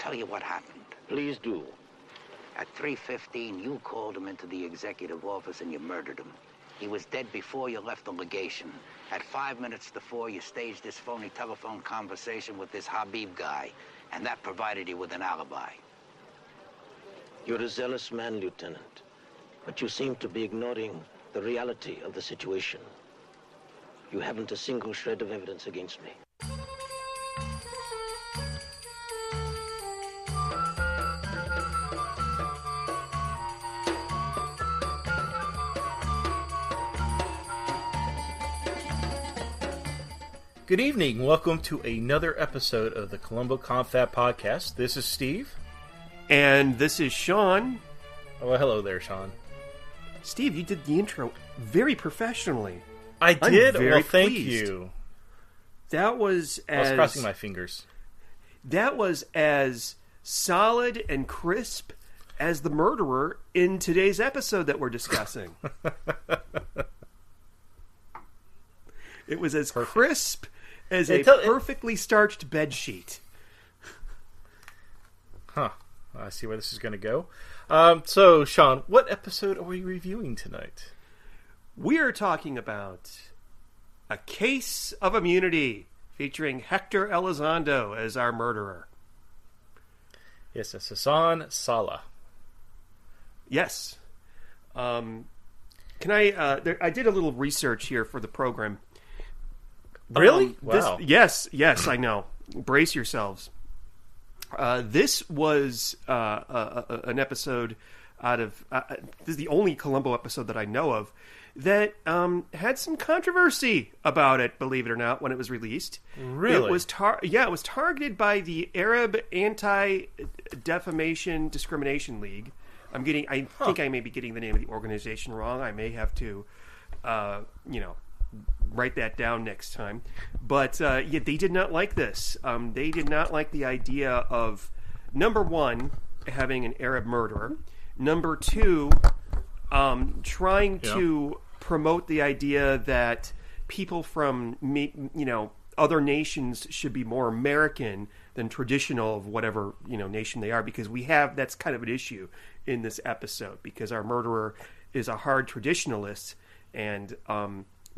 tell you what happened. Please do. At 3:15, you called him into the executive office and you murdered him. He was dead before you left the legation. At 5 minutes to 4, you staged this phony telephone conversation with this Habib guy, and that provided you with an alibi. You're a zealous man, Lieutenant, but you seem to be ignoring the reality of the situation. You haven't a single shred of evidence against me. Good evening. Welcome to another episode of the Columbo Confab Podcast. This is Steve. And this is Sean. Oh, well, hello there, Sean. Steve, you did the intro very professionally. I did? Well, thank pleased. you. That was I was crossing my fingers. That was as solid and crisp as the murderer in today's episode that we're discussing. It was as crisp as a perfectly starched bedsheet. Huh. I see where this is going to go. So, Sean, what episode are we reviewing tonight? We are talking about A Case of Immunity, featuring Hector Elizondo as our murderer. Yes, it's Hassan Saleh. Yes. I did a little research here for the program. Really? Wow. Yes, I know. Brace yourselves. This was an episode out of... this is the only Columbo episode that I know of that had some controversy about it, believe it or not, when it was released. Really? It was it was targeted by the Arab Anti-Defamation Discrimination League. I think I may be getting the name of the organization wrong. I may have to, write that down next time. But they did not like this. They did not like the idea of, number one, having an Arab murderer. Number two, trying to promote the idea that people from other nations should be more American than traditional of whatever nation they are, because that's kind of an issue in this episode, because our murderer is a hard traditionalist, and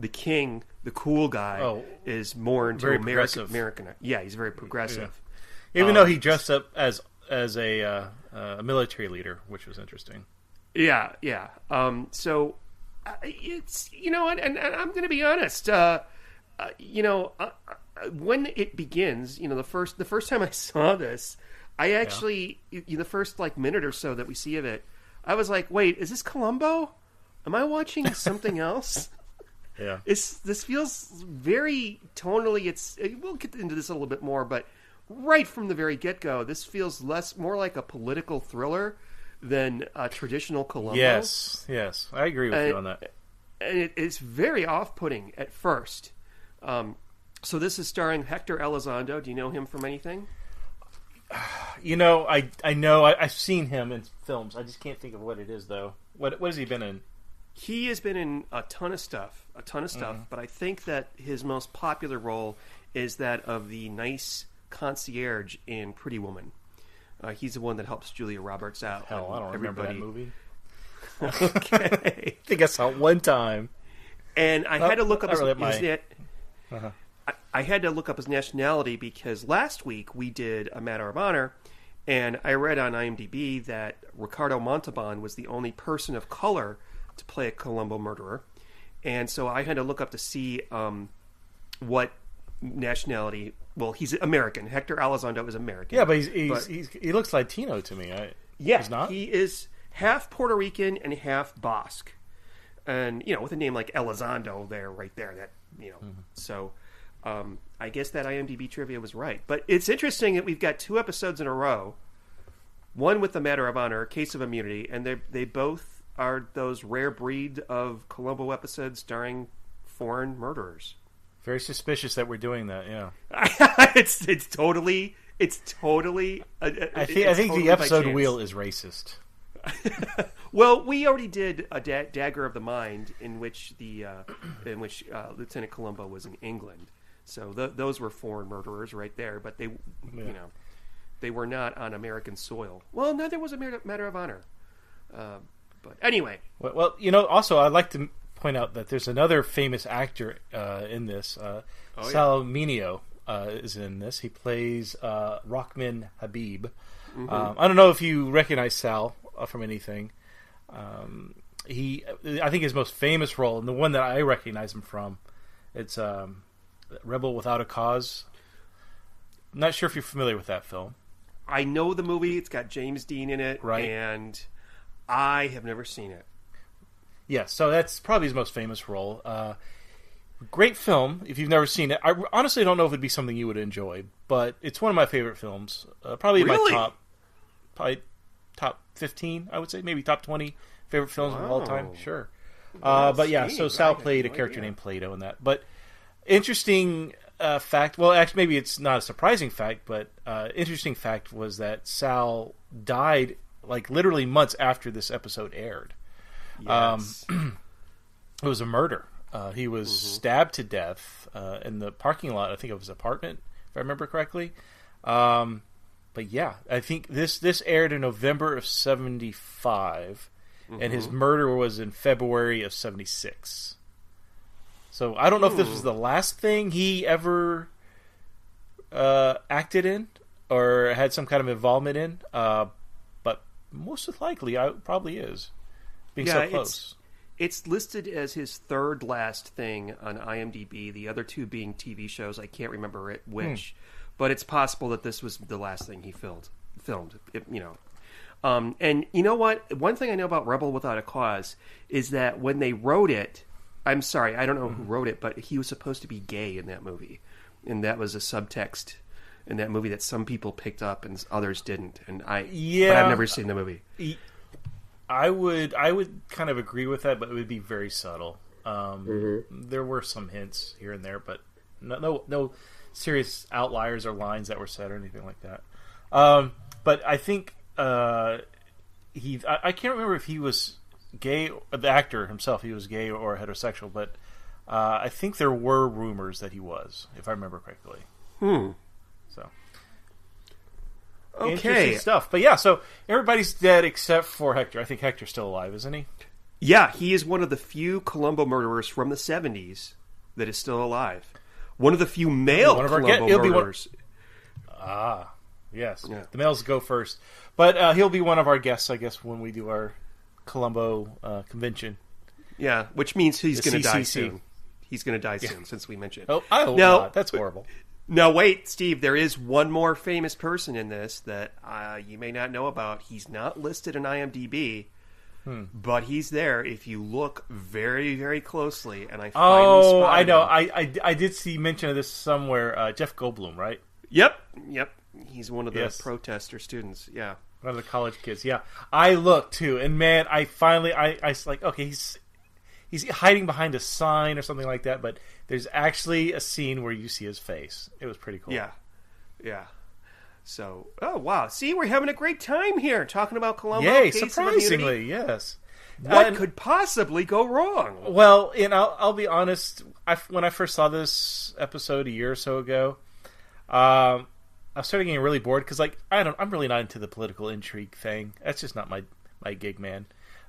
the king, the cool guy, is more into American. Yeah, he's very progressive. Yeah. Even though he dressed up as a military leader, which was interesting. Yeah. So it's and I'm going to be honest. When it begins, the first time I saw this, I actually the first minute or so that we see of it, I was like, wait, is this Columbo? Am I watching something else? Yeah, this feels very tonally. We'll get into this a little bit more, but right from the very get-go, this feels more like a political thriller than a traditional Columbo. Yes, I agree with you on that. And it's very off-putting at first. So this is starring Hector Elizondo. Do you know him from anything? I know I've seen him in films. I just can't think of what it is though. What has he been in? He has been in a ton of stuff, Mm-hmm. but I think that his most popular role is that of the nice concierge in Pretty Woman. He's the one that helps Julia Roberts out. Hell, I don't remember that movie. Okay. I think I saw it one time. And I had to look up I had to look up his nationality because last week we did A Matter of Honor, and I read on IMDb that Ricardo Montalban was the only person of color to play a Columbo murderer. And so I had to look up to see what nationality. Well, he's American. Hector Elizondo is American. Yeah, but he looks Latino to me. He's not? He is half Puerto Rican and half Basque. And, with a name like Elizondo right there, that, So I guess that IMDb trivia was right. But it's interesting that we've got two episodes in a row, one with The Matter of Honor, Case of Immunity, and they both are those rare breed of Columbo episodes starring foreign murderers. Very suspicious that we're doing that. Yeah, it's totally. I think the episode wheel is racist. Well, we already did a Dagger of the Mind, in which Lieutenant Columbo was in England. So those were foreign murderers right there. But they, They were not on American soil. Well, neither was a Matter of Honor. But anyway. Well, also I'd like to point out that there's another famous actor in this. Sal Mineo is in this. He plays Rahman Habib. Mm-hmm. I don't know if you recognize Sal from anything. I think his most famous role, and the one that I recognize him from, it's Rebel Without a Cause. I'm not sure if you're familiar with that film. I know the movie. It's got James Dean in it, right? And I have never seen it. Yeah, so that's probably his most famous role. Great film. If you've never seen it, I honestly don't know if it'd be something you would enjoy, but it's one of my favorite films. Probably really? my top 15, I would say, maybe top 20 favorite films of all time. Sure. But yeah, so Sal played a character named Plato in that. But interesting fact. Well, actually, maybe it's not a surprising fact, but interesting fact was that Sal died like literally months after this episode aired. Yes. It was a murder. He was stabbed to death in the parking lot, I think of his apartment, if I remember correctly. But yeah, I think this aired in November of 75, and his murder was in February of 76. So I don't know if this was the last thing he ever acted in or had some kind of involvement in, but most likely it probably is, being so close. It's listed as his third last thing on IMDb, the other two being TV shows. I can't remember which, but it's possible that this was the last thing he filmed. And you know what? One thing I know about Rebel Without a Cause is that when they wrote it, I'm sorry, I don't know who wrote it, but he was supposed to be gay in that movie. And that was a subtext in that movie that some people picked up and others didn't. And but I've never seen the movie. I would kind of agree with that, but it would be very subtle. There were some hints here and there, but no serious outliers or lines that were said or anything like that. But I think I can't remember if he was gay, the actor himself, he was gay or heterosexual, but I think there were rumors that he was, if I remember correctly. So. Okay. Interesting stuff. But yeah, so everybody's dead except for Hector. I think Hector's still alive, isn't he? Yeah, he is one of the few Columbo murderers from the 70s that is still alive. One of the few male Columbo murderers. Yes. Yeah. The males go first. But he'll be one of our guests, I guess, when we do our Columbo convention. Yeah, which means he's going to die soon. He's going to die soon, since we mentioned it. Oh, I hope not. That's horrible. No, wait, Steve, there is one more famous person in this that you may not know about. He's not listed in IMDb, but he's there if you look very, very closely. And I finally spotted I know. him. I did see mention of this somewhere. Jeff Goldblum, right? Yep. He's one of the protester students, yeah. One of the college kids, yeah. I looked, too, and man, I finally, I was like, okay, he's hiding behind a sign or something like that, but there's actually a scene where you see his face. It was pretty cool. Yeah. So, oh wow, see, we're having a great time here talking about Columbo. Yay, surprisingly, yes. What could possibly go wrong? Well, I'll be honest. When I first saw this episode a year or so ago, I started getting really bored because, like, I'm really not into the political intrigue thing. That's just not my gig, man.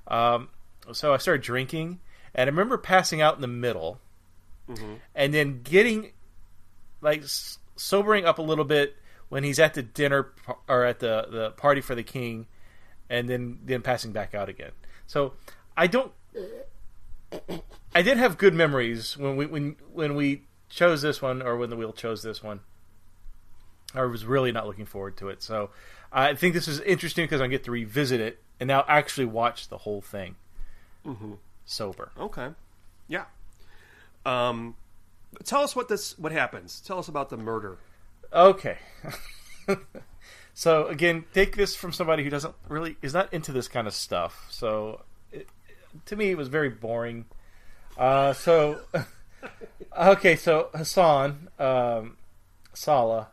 So I started drinking. And I remember passing out in the middle, and then getting, like, sobering up a little bit when he's at the dinner or at the party for the king, and then passing back out again. So I did have good memories when we chose this one, or when the wheel chose this one. I was really not looking forward to it. So I think this is interesting because I get to revisit it and now actually watch the whole thing. Sober. Okay. Yeah. Tell us what happens. Tell us about the murder. Okay. So again, take this from somebody who is not into this kind of stuff. So to me, it was very boring. So Hassan Saleh.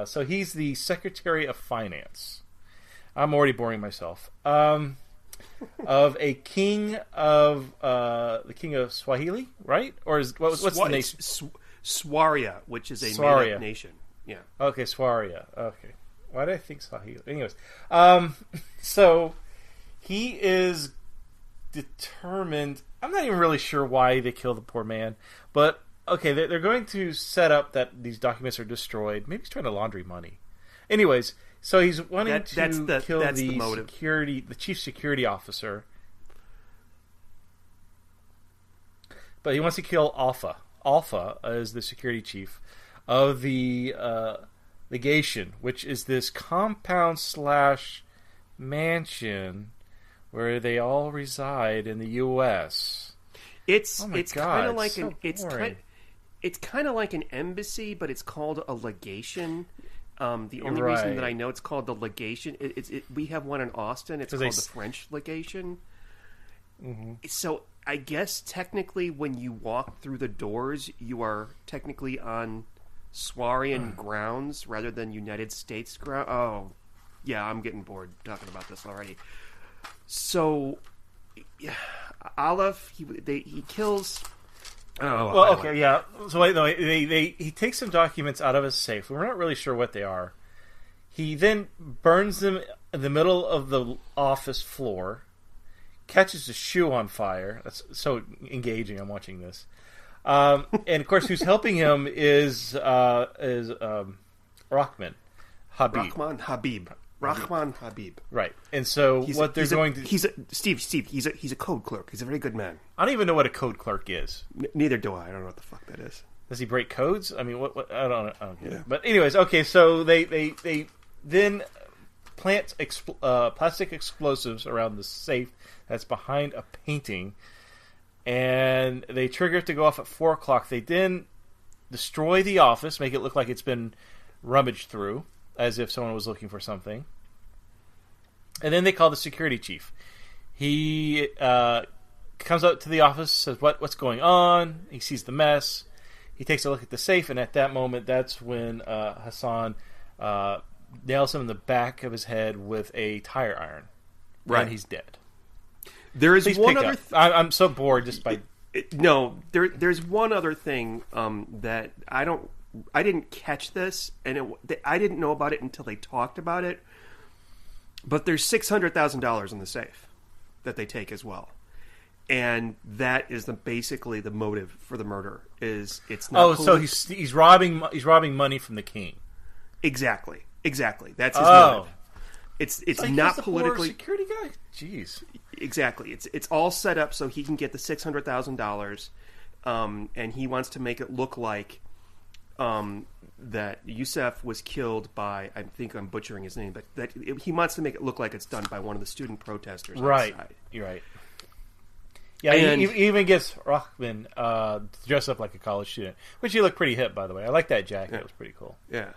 So he's the Secretary of Finance. I'm already boring myself. Of a king of the king of Swahili, right? Or what's the nation? Swaria, which is a made-up nation. Yeah. Okay, Swaria. Okay. Why did I think Sahil? Anyways, so he is determined. I'm not even really sure why they kill the poor man, but okay, they're going to set up that these documents are destroyed. Maybe he's trying to launder money. Anyways, so he's wanting to kill the chief security officer, but he wants to kill Alpha. Alpha is the security chief of the legation, which is this compound / mansion where they all reside in the U.S. It's kind of like it's kind of like an embassy, but it's called a legation. The only reason that I know it's called the legation, we have one in Austin. It's called the French legation. Mm-hmm. So I guess technically, when you walk through the doors, you are technically on Swarian grounds rather than United States ground. Oh, yeah, I'm getting bored talking about this already. So, yeah, Aleph, he kills. Oh, well, okay, yeah. So wait, no, he takes some documents out of his safe. We're not really sure what they are. He then burns them in the middle of the office floor. Catches a shoe on fire. That's so engaging. I'm watching this. And of course, who's helping him is Rahman Habib. Rahman Habib. Right. And so he's a code clerk. He's a very good man. I don't even know what a code clerk is. Neither do I. I don't know what the fuck that is. Does he break codes? I mean, what I don't get it. But anyways, okay, so they then plant plastic explosives around the safe that's behind a painting, and they trigger it to go off at 4:00. They then destroy the office, make it look like it's been rummaged through, as if someone was looking for something. And then they call the security chief. He comes out to the office, says, what's going on? He sees the mess. He takes a look at the safe, and at that moment, that's when Hassan nails him in the back of his head with a tire iron. Right. And he's dead. There is one other... I'm so bored just by... There's one other thing that I didn't catch this, and I didn't know about it until they talked about it. But there's $600,000 in the safe that they take as well, and that is basically the motive for the murder. It's not. So he's robbing money from the king. Exactly. That's his motive. It's like not politically. Security guy. Jeez. Exactly. It's all set up so he can get the $600,000, and he wants to make it look like that Youssef was killed by, I think I'm butchering his name, but he wants to make it look like it's done by one of the student protesters. Right. Outside. You're right. Yeah, and he even gets Rahman to dress up like a college student, which he looked pretty hip, by the way. I like that jacket. Yeah. It was pretty cool. Yeah.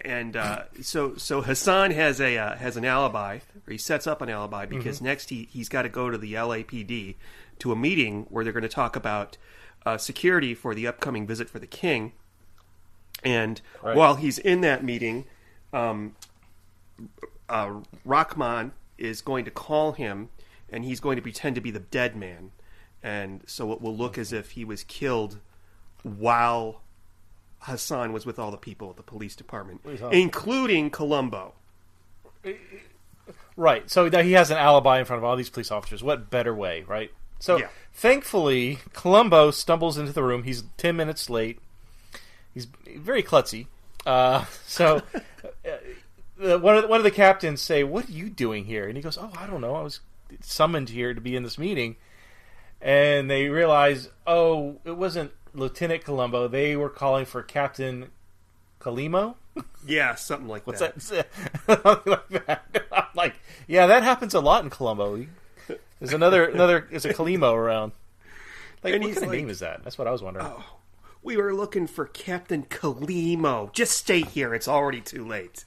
And so Hassan has an alibi, or he sets up an alibi, because next he's got to go to the LAPD to a meeting where they're going to talk about security for the upcoming visit for the king. And while he's in that meeting, Rahman is going to call him, and he's going to pretend to be the dead man. And so it will look as if he was killed while Hassan was with all the people at the police department, including Columbo. Right. So now he has an alibi in front of all these police officers. What better way, right? So thankfully, Columbo stumbles into the room. He's 10 minutes late. He's very klutzy. So one of the captains say, "What are you doing here?" And he goes, "Oh, I don't know. I was summoned here to be in this meeting." And they realize, oh, it wasn't Lieutenant Columbo. They were calling for Captain Colimo? Yeah, something like that. What's that? Like that. I'm like, yeah, that happens a lot in Columbo. There's there's a Colimo around. Like, what kind of name is that? That's what I was wondering. Oh, we were looking for Captain Colimo. Just stay here. It's already too late.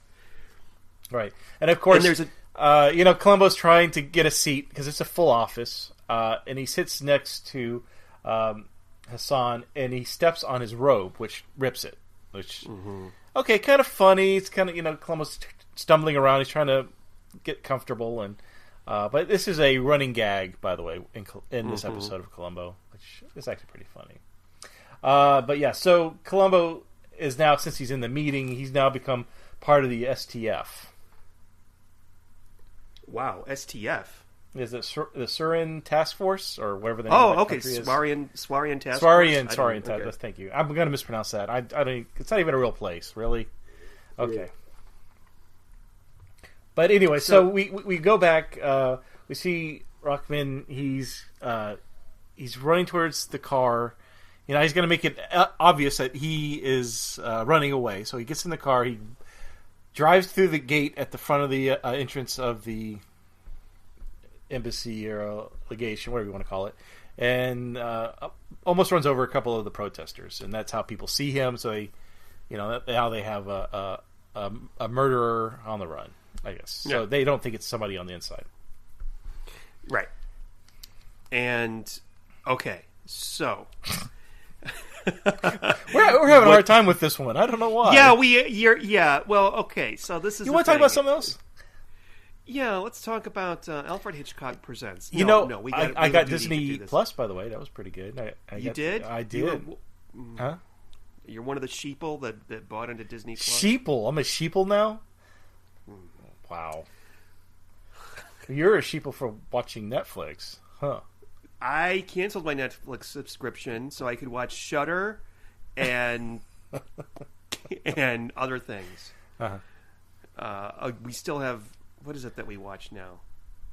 Right. And of course, Columbo's trying to get a seat because it's a full office. And he sits next to Hassan, and he steps on his robe, which rips it. Which, okay, kind of funny. It's kind of, Columbo's stumbling around. He's trying to get comfortable, and but this is a running gag, by the way, in this episode of Columbo, which is actually pretty funny. But yeah, so Columbo is now, since he's in the meeting, he's now become part of the STF. Wow, STF. Is it the Surin Task Force or whatever the name of that country is? Swarian Task Force. Swarian Task Force. Thank you. I'm going to mispronounce that. I don't. It's not even a real place, really. Okay. Yeah. But anyway, so we go back. We see Rockman. He's running towards the car. You know, he's going to make it obvious that he is running away. So he gets in the car. He drives through the gate at the front of the entrance of the embassy or legation, whatever you want to call it, and almost runs over a couple of the protesters. And that's how people see him. So they, how they have a murderer on the run, I guess. So they don't think it's somebody on the inside. Right. And, okay, so... we're having a hard time with this one. I don't know why. Well, okay. So this is. You want to talk about something else? Yeah, let's talk about Alfred Hitchcock Presents. I got Disney Plus, by the way. That was pretty good. You did? I did. Huh? You're one of the sheeple that bought into Disney Plus. Sheeple. I'm a sheeple now. Wow. You're a sheeple for watching Netflix, huh? I canceled my Netflix subscription so I could watch Shudder and and other things. We still have, what is it that we watch now?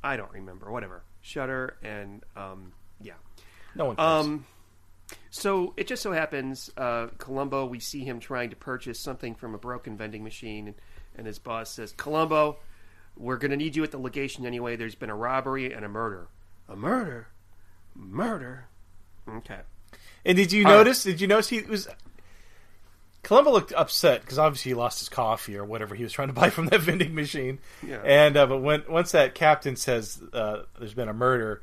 I don't remember. Whatever. Shudder and No one cares. So it just so happens, Columbo, we see him trying to purchase something from a broken vending machine, and his boss says, "Columbo, we're going to need you at the legation anyway. There's been a robbery and a murder." A murder? Murder. Okay. And did you notice he was... Columbo looked upset because obviously he lost his coffee or whatever he was trying to buy from that vending machine. Yeah. And but once that captain says there's been a murder,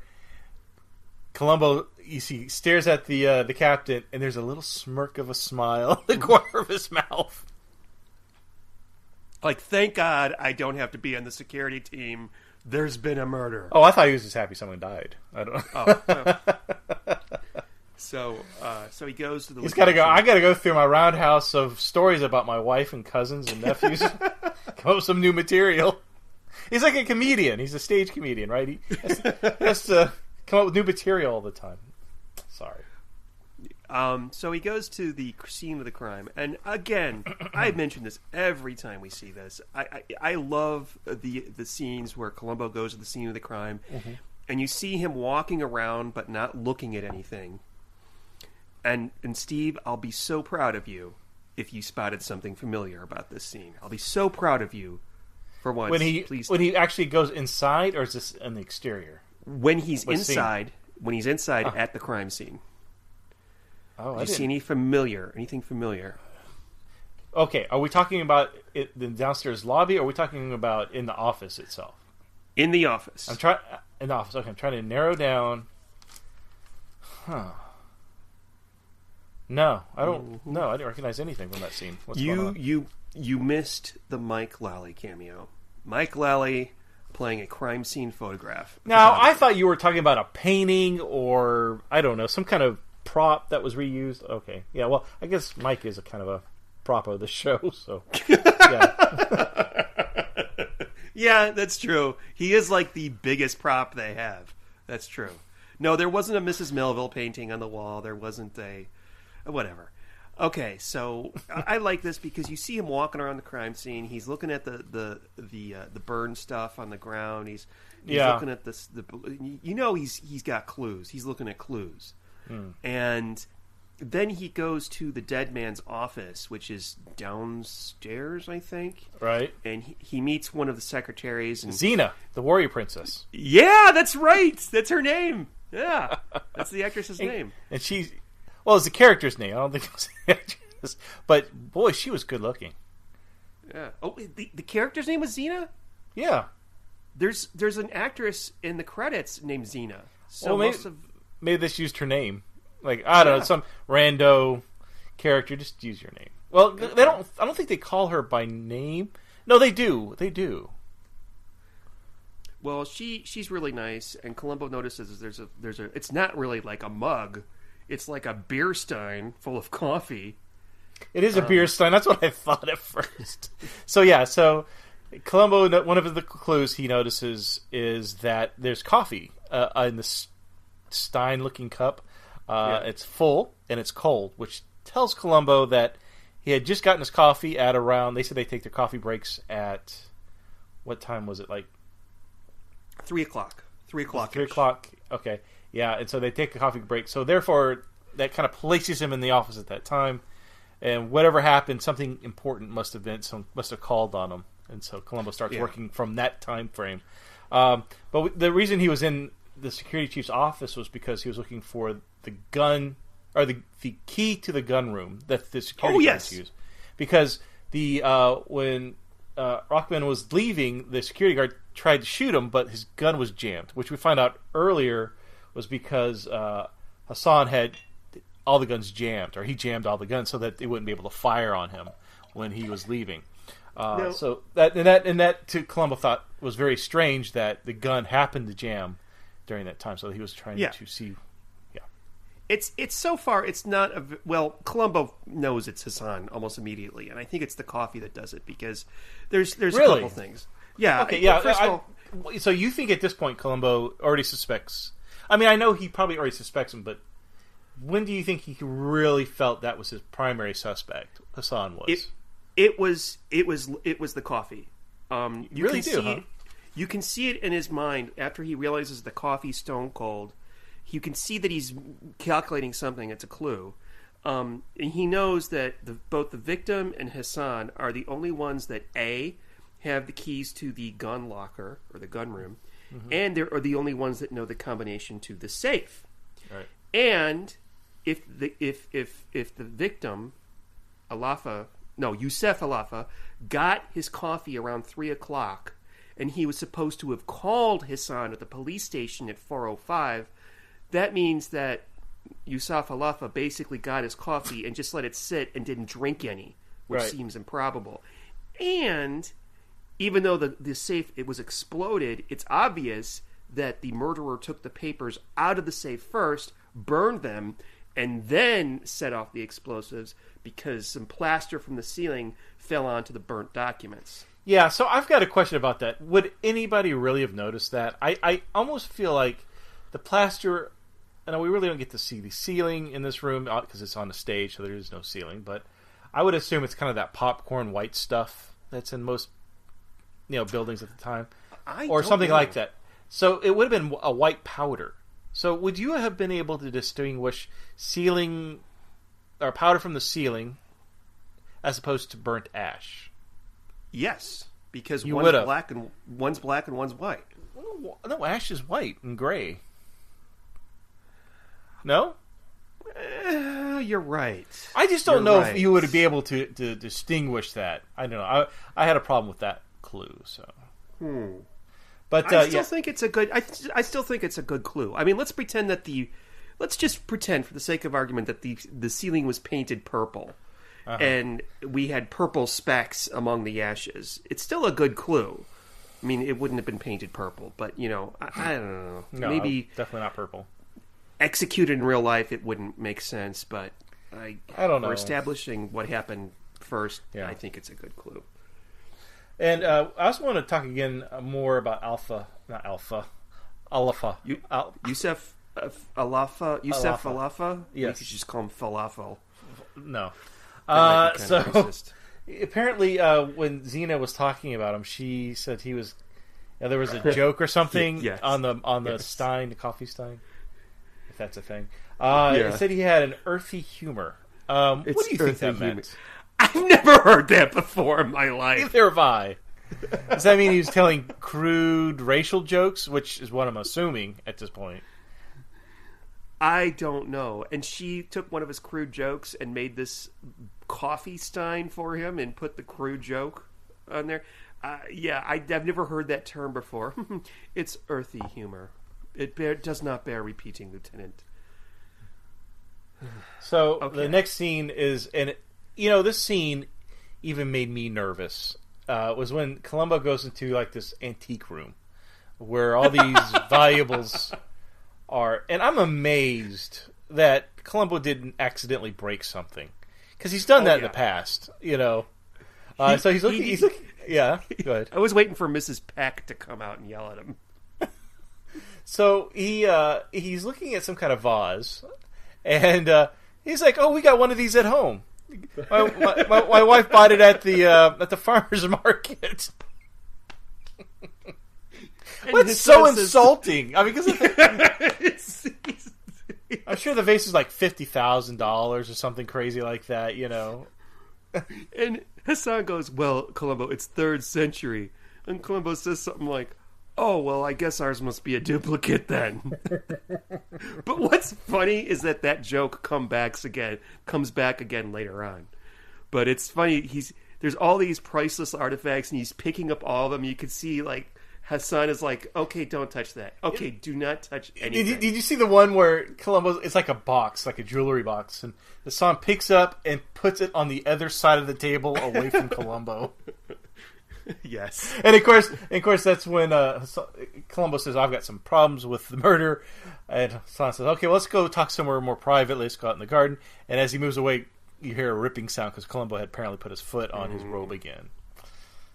Columbo, you see, stares at the captain, and there's a little smirk of a smile in the corner of his mouth. Like, thank God I don't have to be on the security team. There's been a murder. Oh, I thought he was just happy someone died. I don't know. So he goes to the... He's got to go. I got to go through my roundhouse of stories about my wife and cousins and nephews. Come up with some new material. He's like a comedian. He's a stage comedian, right? He has to come up with new material all the time. Sorry. So he goes to the scene of the crime, and again, I mention this every time we see this. I love the scenes where Columbo goes to the scene of the crime, and you see him walking around but not looking at anything. And Steve, I'll be so proud of you if you spotted something familiar about this scene. I'll be so proud of you for once. When he actually goes inside, or is this in the exterior? When he's inside at the crime scene. Oh, Did you see anything familiar? Okay, are we talking about the downstairs lobby, or are we talking about in the office itself? In the office. In the office. Okay, I'm trying to narrow down. Huh. No, I don't. No, I didn't recognize anything from that scene. What's going on? You missed the Mike Lally cameo. Mike Lally playing a crime scene photograph. Now, I thought you were talking about a painting or, I don't know, some kind of prop that was reused. Okay. Yeah, well, I guess Mike is a kind of a prop of the show, so yeah. Yeah, that's true. He is like the biggest prop they have. That's true. No, there wasn't a Mrs. Melville painting on the wall. There wasn't a whatever. Okay, so I like this because you see him walking around the crime scene. He's looking at the burn stuff on the ground. He's looking at this. He's got clues. He's looking at clues. And then he goes to the dead man's office, which is downstairs, I think. Right. And he meets one of the secretaries. And, Xena, the warrior princess. Yeah, that's right. That's her name. Yeah, that's the actress's name. And she's... Well, it's the character's name. I don't think it was the actress. But, boy, she was good looking. Yeah. Oh, the character's name was Xena? Yeah. There's an actress in the credits named Xena. So maybe they just used her name. Like, I don't know, some rando character. Just use your name. Well, they don't. I don't think they call her by name. No, they do. They do. Well, she's really nice, and Columbo notices there's a. It's not really like a mug. It's like a beer stein full of coffee. It is a beer stein. That's what I thought at first. So Columbo, one of the clues he notices is that there's coffee in the stein-looking cup. It's full and it's cold, which tells Columbo that he had just gotten his coffee at around. They said they take their coffee breaks at what time was it? Like 3 o'clock. 3 o'clock. 3 o'clock. Okay, yeah, and so they take a coffee break. So therefore, that kind of places him in the office at that time. And whatever happened, something important must have called on him. And so Columbo starts working from that time frame. But the reason he was in the security chief's office was because he was looking for the gun, or the key to the gun room that the security guards use. Because when Rockman was leaving, the security guard tried to shoot him, but his gun was jammed, which we find out earlier was because Hassan had all the guns jammed, or he jammed all the guns so that they wouldn't be able to fire on him when he was leaving. So that to Columbo thought was very strange that the gun happened to jam during that time. So he was trying to see. Yeah, it's so far it's not Columbo knows it's Hassan almost immediately, and I think it's the coffee that does it because there's a couple things. Yeah. Okay. Yeah. First of all, so you think at this point Columbo already suspects? I mean, I know he probably already suspects him, but when do you think he really felt that was his primary suspect? Hassan was. It was the coffee. You can see it in his mind after he realizes the coffee's stone cold. You can see that he's calculating something. It's a clue. And he knows that both the victim and Hassan are the only ones that have the keys to the gun locker or the gun room, and they are the only ones that know the combination to the safe. Right. And if the victim, Yusef Alafa, got his coffee around 3 o'clock, and he was supposed to have called Hassan at the police station at 4:05, that means that Yusef Alafa basically got his coffee and just let it sit and didn't drink any, which seems improbable. And even though the safe was exploded, it's obvious that the murderer took the papers out of the safe first, burned them, and then set off the explosives because some plaster from the ceiling fell onto the burnt documents. Yeah, so I've got a question about that. Would anybody really have noticed that? I almost feel like the plaster... And we really don't get to see the ceiling in this room because it's on the stage, so there is no ceiling. But I would assume it's kind of that popcorn white stuff that's in most buildings at the time. Or something like that. So it would have been a white powder. So would you have been able to distinguish ceiling or powder from the ceiling as opposed to burnt ash? Yes, because one's black and one's white. No, ash is white and gray. No? You're right. I just don't know if you would be able to distinguish that. I don't know. I had a problem with that clue. So. But I still think it's a good. I still think it's a good clue. I mean, let's just pretend, for the sake of argument, that the ceiling was painted purple, and we had purple specks among the ashes. It's still a good clue. I mean, it wouldn't have been painted purple, but I don't know. No, maybe definitely not purple. Executed in real life, it wouldn't make sense. But I don't know. For establishing what happened first, I think it's a good clue. And I also want to talk again more about Alafa. Yusef Alafa? Yes. You should just call him falafel. No. So apparently when Xena was talking about him, she said he was... there was a joke or something on the stein, the coffee stein, if that's a thing. It said he had an earthy humor. What do you think that meant? I've never heard that before in my life. Neither have I. Does that mean he was telling crude racial jokes, which is what I'm assuming at this point? I don't know. And she took one of his crude jokes and made this coffee stein for him and put the crude joke on there. I've never heard that term before. It's earthy humor. It does not bear repeating, Lieutenant. So the next scene is... this scene even made me nervous. Was when Columbo goes into like this antique room where all these valuables are, and I'm amazed that Columbo didn't accidentally break something, because he's done that in yeah. the past, So he's looking. Yeah, go ahead. I was waiting for Mrs. Peck to come out and yell at him. So he's looking at some kind of vase, and he's like, "Oh, we got one of these at home. My wife bought it at the farmer's market." What's so insulting? I mean, because I'm sure the vase is like $50,000 or something crazy like that, And Hassan goes, "Well, Columbo, it's 3rd century." And Columbo says something like, "Oh, well, I guess ours must be a duplicate then." But what's funny is that joke comes back again later on. But it's funny, there's all these priceless artifacts, and he's picking up all of them. You can see, like, Hassan is like, "Okay, don't touch that. Okay, do not touch anything." Did you see the one where Columbo? It's like a box, like a jewelry box, and Hassan picks up and puts it on the other side of the table, away from Columbo. Yes, and of course, that's when Columbo says, "I've got some problems with the murder," and Hassan says, "Okay, well, let's go talk somewhere more private. Let's go out in the garden." And as he moves away, you hear a ripping sound because Columbo had apparently put his foot on his robe again.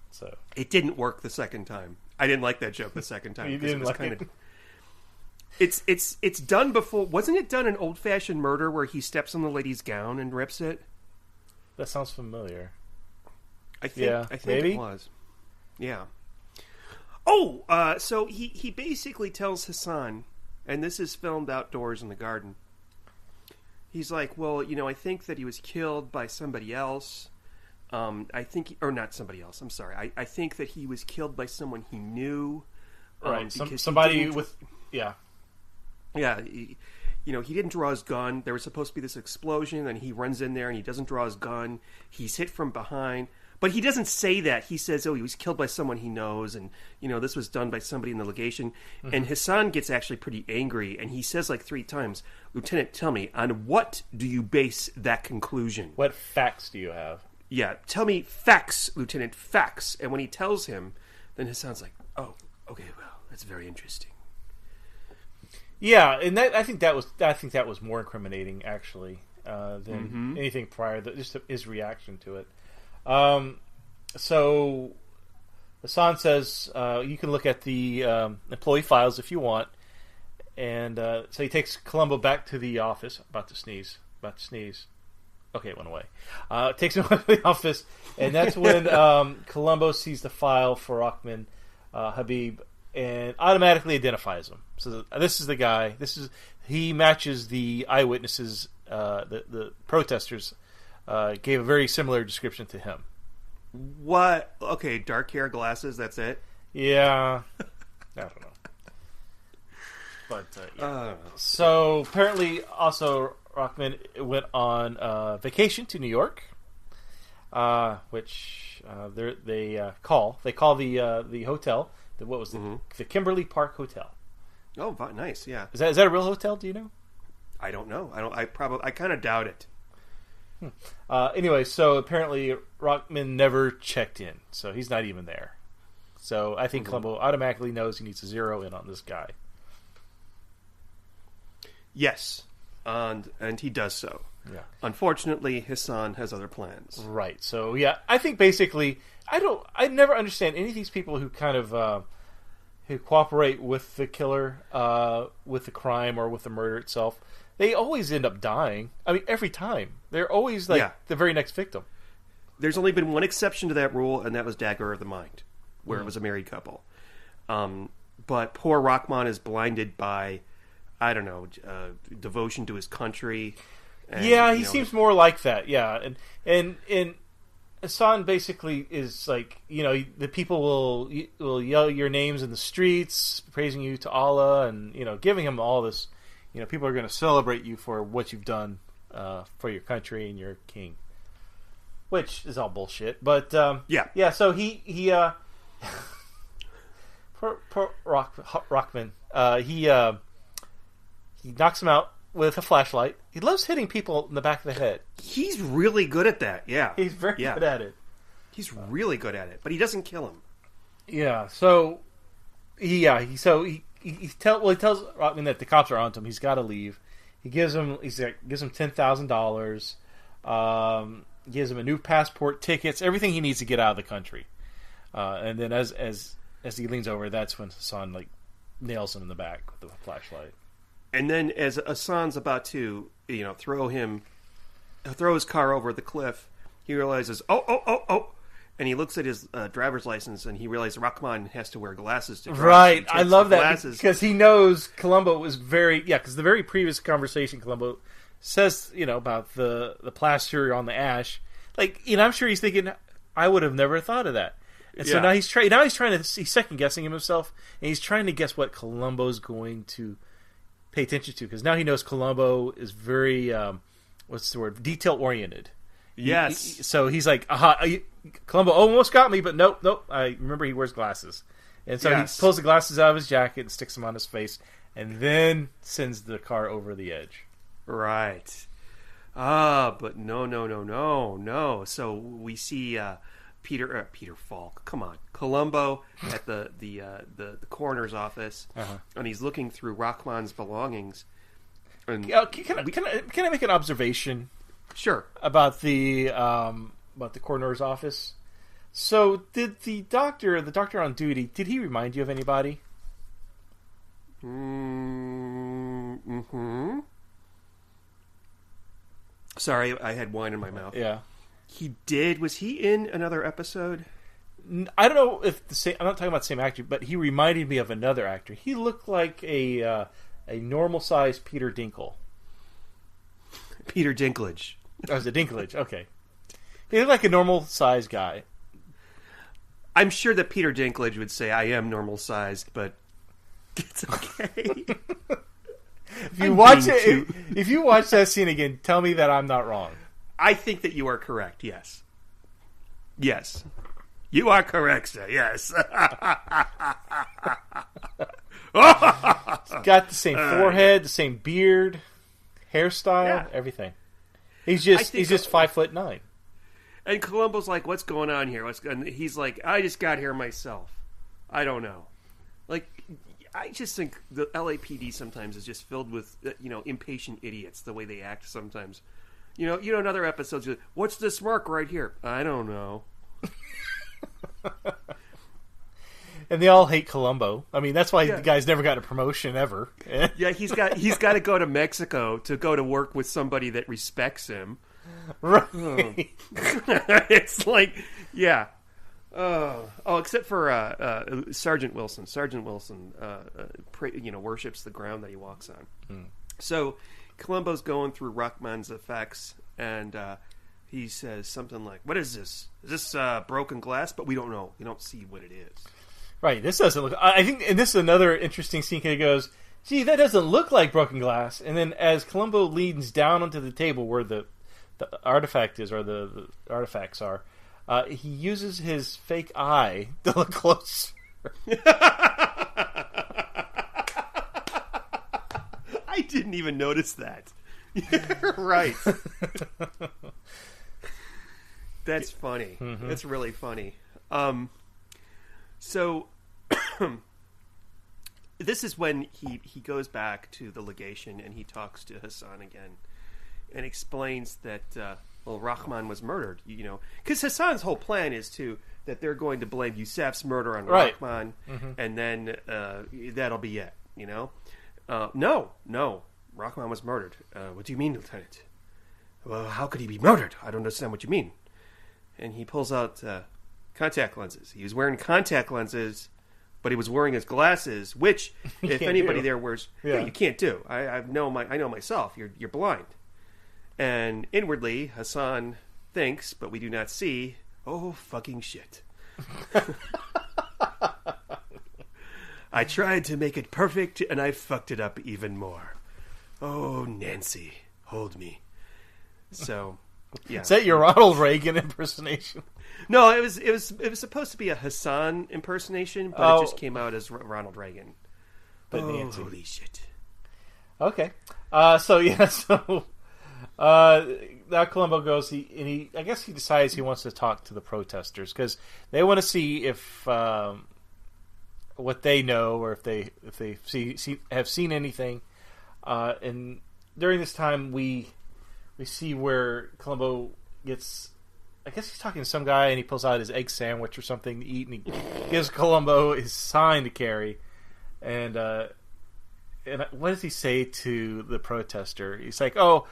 So it didn't work the second time. I didn't like that joke the second time. You didn't like it? It's done before. Wasn't it done in Old Fashioned Murder where he steps on the lady's gown and rips it? That sounds familiar. I think maybe? it was. Yeah. Oh, so he basically tells Hassan, and this is filmed outdoors in the garden. He's like, "Well, I think that he was killed by somebody else. I think, or not somebody else. I'm sorry. I think that he was killed by someone he knew. Right. Somebody with, yeah. Yeah. He didn't draw his gun. There was supposed to be this explosion, and he runs in there, and he doesn't draw his gun. He's hit from behind. But he doesn't say that. He says, "Oh, he was killed by someone he knows, and, this was done by somebody in the legation." Mm-hmm. And Hassan gets actually pretty angry, and he says like 3 times, "Lieutenant, tell me, on what do you base that conclusion? What facts do you have?" Yeah, tell me facts, Lieutenant, facts. And when he tells him, then Hassan's like, "Oh, okay, well, that's very interesting." Yeah, and I think that was more incriminating actually than anything prior. Just his reaction to it. So Hassan says you can look at the employee files if you want, and so he takes Columbo back to the office. About to sneeze. Okay, it went away. Takes him to the office, and that's when Columbo sees the file for Rahman Habib and automatically identifies him. So this is the guy. He matches the eyewitnesses. The protesters gave a very similar description to him. What? Okay, dark hair, glasses. That's it. Yeah, I don't know. But yeah. So apparently, also Rahman went on vacation to New York, which they call the hotel. What was the Kimberly Park Hotel? Oh, nice. Yeah. Is that a real hotel? Do you know? I don't know. I kind of doubt it. Anyway, so apparently Rahman never checked in, so he's not even there. So I think Columbo automatically knows he needs to zero in on this guy. Yes, and he does so. Yeah. Unfortunately, Hassan has other plans. Right. So yeah, I think basically I never understand any of these people who kind of who cooperate with the killer, with the crime or with the murder itself. They always end up dying. I mean, every time. They're always the very next victim. There's only been one exception to that rule, and that was Dagger of the Mind, where it was a married couple. But poor Rahman is blinded by, I don't know, devotion to his country. And, he seems more like that. Yeah, and Hassan basically is like, the people will yell your names in the streets, praising you to Allah, and giving him all this. People are going to celebrate you for what you've done for your country and your king, which is all bullshit. But yeah. So he poor Rahman, he knocks him out with a flashlight. He loves hitting people in the back of the head. He's really good at that. Yeah, he's very good at it. He's really good at it, but he doesn't kill him. Yeah. So he tells Rahman that the cops are onto him. He's got to leave. He gives him $10,000 Gives him a new passport, tickets, everything he needs to get out of the country. And then as he leans over, that's when Hassan like nails him in the back with the flashlight. And then as Hassan's about to, throw his car over the cliff, he realizes, oh. And he looks at his driver's license, and he realizes Rahman has to wear glasses to drive. Right, I love that because he knows Columbo was because the very previous conversation, Columbo says, about the plaster on the ash. Like, I'm sure he's thinking, I would have never thought of that. And so now he's second guessing himself, and he's trying to guess what Columbo's going to pay attention to, because now he knows Columbo is very, detail oriented. Yes. So he's like, aha, Columbo almost got me, but nope. I remember he wears glasses. And so he pulls the glasses out of his jacket and sticks them on his face, and then sends the car over the edge. Right. But no. So we see Peter Falk. Come on, Columbo at the coroner's office, and he's looking through Rahman's belongings. And can I make an observation? Sure. About the coroner's office. So, did the doctor on duty, did he remind you of anybody? Mm-hmm. Sorry, I had wine in my mouth. Yeah. He did. Was he in another episode? I don't know if I'm not talking about the same actor, but he reminded me of another actor. He looked like a normal-sized Peter Dinklage. Peter Dinklage. Oh, is it Dinklage? Okay. He looked like a normal-sized guy. I'm sure that Peter Dinklage would say, I am normal-sized, but it's okay. If you watch that scene again, tell me that I'm not wrong. I think that you are correct, yes. Yes. You are correct, sir, yes. He's got the same forehead, the same beard, hairstyle, everything. He's just 5'9". And Columbo's like, "What's going on here?" And he's like, "I just got here myself. I don't know." Like, I just think the LAPD sometimes is just filled with impatient idiots. The way they act sometimes. In other episodes, you're like, "What's this mark right here?" I don't know. And they all hate Columbo. I mean, that's why the guy's never got a promotion ever. Yeah, he's got to go to Mexico to go to work with somebody that respects him. Right. It's like, except for Sergeant Wilson. Sergeant Wilson, worships the ground that he walks on. So Columbo's going through Rahman's effects, and he says something like, "What is this? Is this broken glass?" But we don't know. We don't see what it is. Right. This doesn't look. I think, and this is another interesting scene. He goes, "Gee, that doesn't look like broken glass." And then, as Columbo leans down onto the table where the artifact is, or the artifacts are, he uses his fake eye to look closer. I didn't even notice that. Right. That's funny. Mm-hmm. That's really funny. So this is when he goes back to the legation and he talks to Hassan again and explains that Rahman was murdered, because Hassan's whole plan is that they're going to blame Yusef's murder on Rahman, and then that'll be it. No, Rahman was murdered. What do you mean, Lieutenant? Well, how could he be murdered? I don't understand what you mean. And he pulls out contact lenses. He was wearing contact lenses, but he was wearing his glasses, which, if anybody there wears, you can't do. I know myself. You're blind. And inwardly, Hassan thinks, but we do not see, oh, fucking shit. I tried to make it perfect, and I fucked it up even more. Oh, Nancy, hold me. So, yeah. Is that your Ronald Reagan impersonation? No, it was supposed to be a Hassan impersonation, but it just came out as Ronald Reagan. But Nancy. Holy shit. Okay. Now Columbo goes, I guess he decides he wants to talk to the protesters, because they want to see if what they know, or if they have seen anything. And during this time, we we see where Columbo gets. I guess he's talking to some guy, and he pulls out his egg sandwich or something to eat, and he gives Columbo his sign to carry. And what does he say to the protester? He's like, "Oh,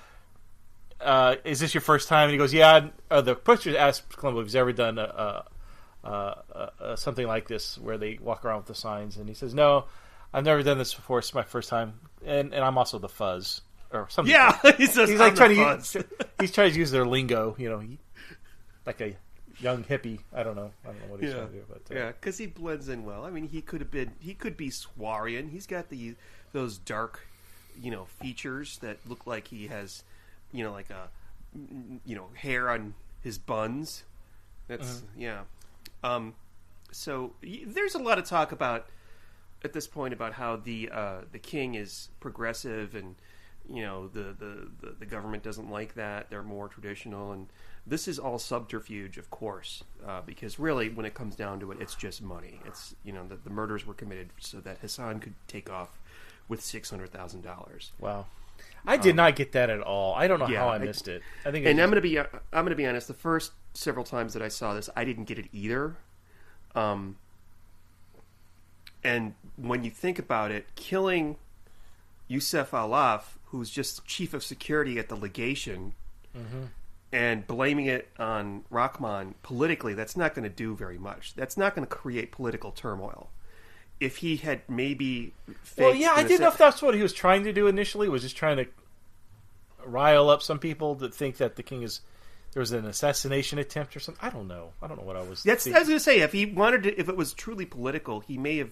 is this your first time?" And he goes, "Yeah." The protester asks Columbo if he's ever done something like this, where they walk around with the signs, and he says, "No, I've never done this before. It's my first time, and I'm also the fuzz or something." Yeah, he says, he's like trying to he's trying to use their lingo, like a young hippie. I don't know what he's trying to do, but yeah, because he blends in well. I mean, he could be Swarian. He's got those dark, features that look like he has, like a, hair on his buns. That's So there's a lot of talk at this point about how the king is progressive, and the government doesn't like that. They're more traditional, and this is all subterfuge, of course, because really, when it comes down to it, it's just money. It's the murders were committed so that Hassan could take off with $600,000. Wow, I did not get that at all. I don't know how I missed it. I think, I'm going to be honest. The first several times that I saw this, I didn't get it either. And when you think about it, killing Yusuf Alaf, who's just chief of security at the legation, and blaming it on Rahman politically, that's not going to do very much. That's not going to create political turmoil. If he had maybe I didn't know if that's what he was trying to do initially, was just trying to rile up some people that think that the king there was an assassination attempt or something. I don't know what I was thinking. I was going to say, if he wanted to, if it was truly political, he may have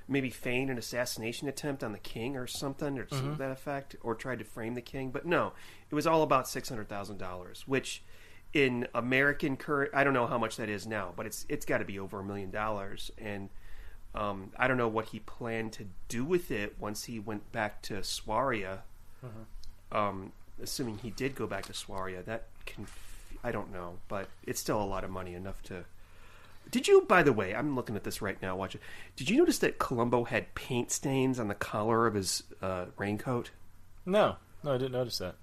maybe feigned an assassination attempt on the king or something, or something to that effect, or tried to frame the king. But no, it was all about $600,000, which in American current, I don't know how much that is now, but it's got to be over $1 million. And I don't know what he planned to do with it once he went back to Swaria. Assuming he did go back to Swaria, I don't know, but it's still a lot of money, enough to. Did you, by the way, I'm looking at this right now, watch it. Did you notice that Columbo had paint stains on the collar of his raincoat? No, I didn't notice that.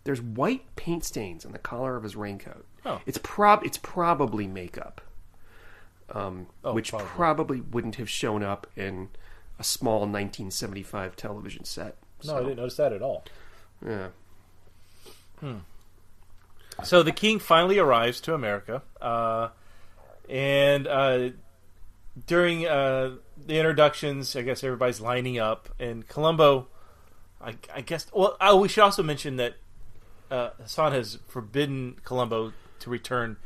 There's white paint stains on the collar of his raincoat. Oh. It's probably makeup, which probably. probably wouldn't have shown up in a small 1975 television set. No, I didn't notice that at all. Yeah. So the king finally arrives to America, and during the introductions, I guess everybody's lining up, and Columbo, I guess. Well, we should also mention that Hassan has forbidden Columbo to return.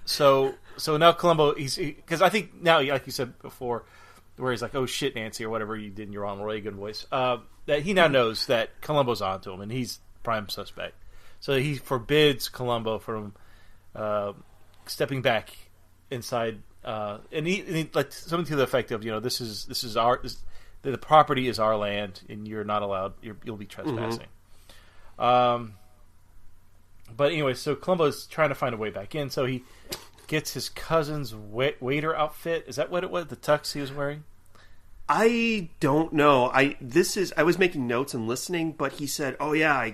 So now Columbo, because I think now, like you said before, where he's like, "Oh shit, Nancy," or whatever you did in your Ronald Reagan voice, that he now knows that Columbo's onto him, and he's prime suspect. So he forbids Columbo from stepping back inside, and he like something to the effect of, this is our the property is our land, and you're not allowed. You'll be trespassing. But anyway, so Columbo's trying to find a way back in. So he gets his cousin's waiter outfit. Is that what it was? The tux he was wearing? I don't know. I was making notes and listening, but he said, "Oh yeah, I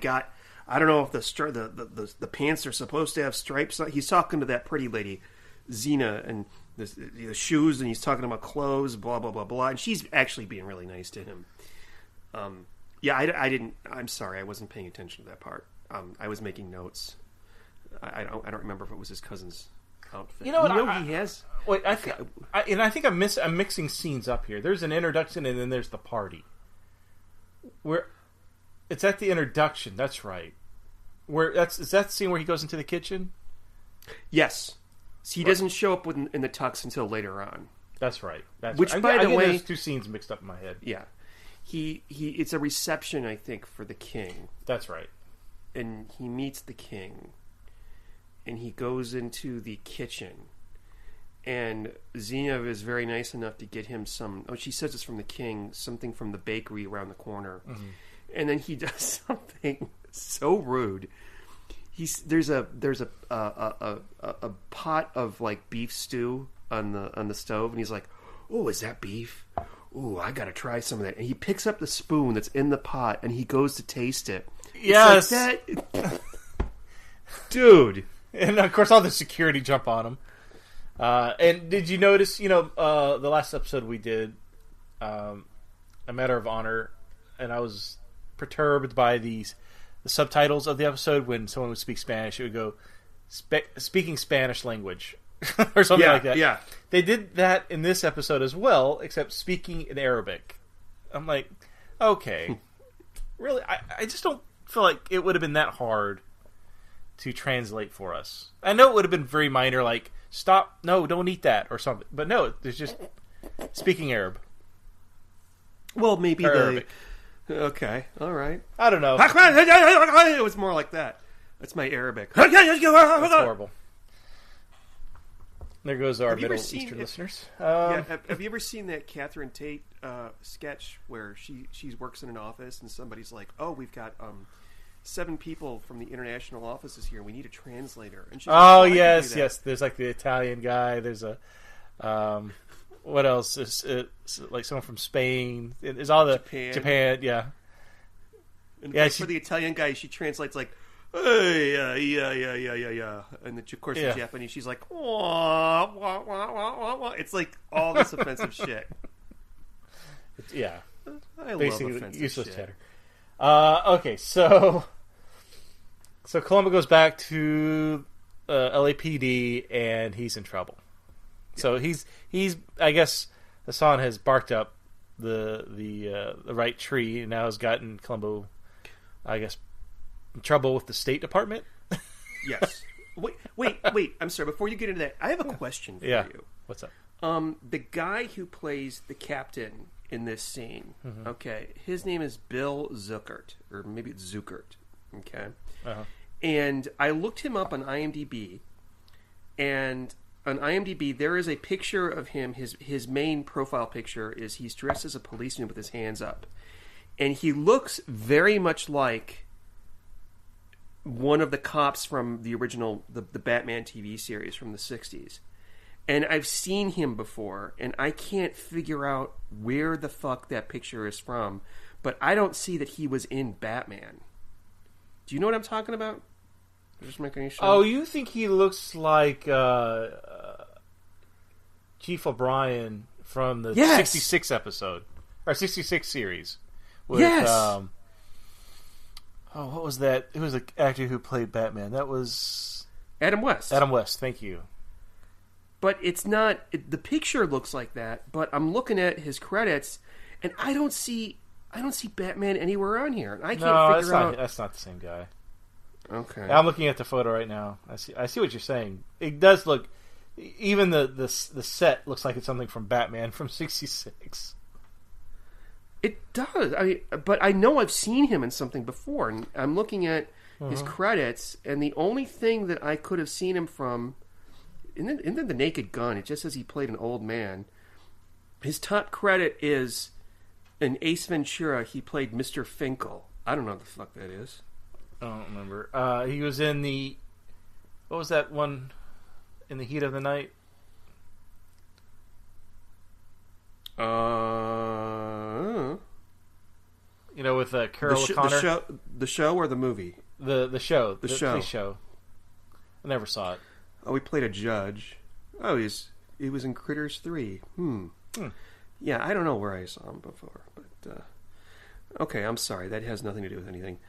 don't know if the pants are supposed to have stripes." He's talking to that pretty lady, Zena, and the shoes, and he's talking about clothes, blah blah blah blah, and she's actually being really nice to him. I didn't. I'm sorry, I wasn't paying attention to that part. I was making notes. I don't remember if it was his cousin's outfit. You know what? He has. Wait, I think I'm mixing scenes up here. There's an introduction, and then there's the party. Where it's at the introduction. That's right. Is that the scene where he goes into the kitchen? Yes. So he doesn't show up in the tux until later on. That's right. Which, by the way, there's two scenes mixed up in my head. Yeah. It's a reception, I think, for the king. That's right. And he meets the king, and he goes into the kitchen, and Zena is very nice enough to get him some. Oh, she says it's from the king, something from the bakery around the corner, and then he does something so rude. There's a pot of like beef stew on the stove, and he's like, "Oh, is that beef? Ooh, I gotta try some of that." And he picks up the spoon that's in the pot, and he goes to taste it. Yes. Like that... Dude. And, of course, all the security jump on him. And did you notice, the last episode we did, A Matter of Honor, and I was perturbed by the subtitles of the episode. When someone would speak Spanish, it would go, speaking Spanish language, or something like that. Yeah. They did that in this episode as well, except speaking in Arabic. I'm like, okay. Really? I just don't feel like it would have been that hard to translate for us. I know it would have been very minor, like, stop, no, don't eat that, or something. But no, there's just speaking Arab. Well, maybe Arabic. Okay, all right. I don't know. It was more like that. That's my Arabic. That's horrible. There goes our Middle Eastern listeners. Have you ever seen that Catherine Tate sketch where she works in an office and somebody's like, "Oh, we've got 7 people from the international offices here. We need a translator." And she's like, yes. There's like the Italian guy. There's a what else? It's like someone from Spain. There's all the Japan. Yeah. And for the Italian guy, she translates like, "Hey, yeah," and of course in Japanese, she's like, wah, wah, wah, wah, wah, wah. It's like all this offensive shit. Yeah, I basically love offensive useless shit. chatter. Okay, so Columbo goes back to LAPD and he's in trouble. Yeah. So he's I guess Hassan has barked up the right tree and now has gotten Columbo, I guess, in trouble with the State Department. Yes. Wait. I'm sorry. Before you get into that, I have a question for you. What's up? The guy who plays the captain in this scene, mm-hmm. okay, his name is Bill Zuckert, or maybe it's Zuckert, okay? Uh-huh. And I looked him up on IMDb, and on IMDb there is a picture of him. His main profile picture is he's dressed as a policeman with his hands up. And he looks very much like one of the cops from the original, the Batman TV series from the 60s. And I've seen him before, and I can't figure out where the fuck that picture is from, but I don't see that he was in Batman. Do you know what I'm talking about? Just making sure. Oh, you think he looks like Chief O'Brien from the 66 episode, or 66 series? With, yes! what was that? Who was the actor who played Batman? That was... Adam West. Adam West, thank you. But it's not... the picture looks like that, but I'm looking at his credits, and I don't see Batman anywhere on here. I can't figure out... that's not the same guy. Okay. I'm looking at the photo right now. I see what you're saying. It does look... Even the set looks like it's something from Batman from 66. It does. But I know I've seen him in something before, and I'm looking at his credits, and the only thing that I could have seen him from... In the Naked Gun, it just says he played an old man. His top credit is in Ace Ventura. He played Mr. Finkel. I don't know what the fuck that is. I don't remember. He was in the... What was that one? In the Heat of the Night? With Carol O'Connor. The show or the movie? The show. The show. Police show. I never saw it. Oh, he played a judge. Oh, he was in Critters 3. Yeah, I don't know where I saw him before, but okay, I'm sorry. That has nothing to do with anything.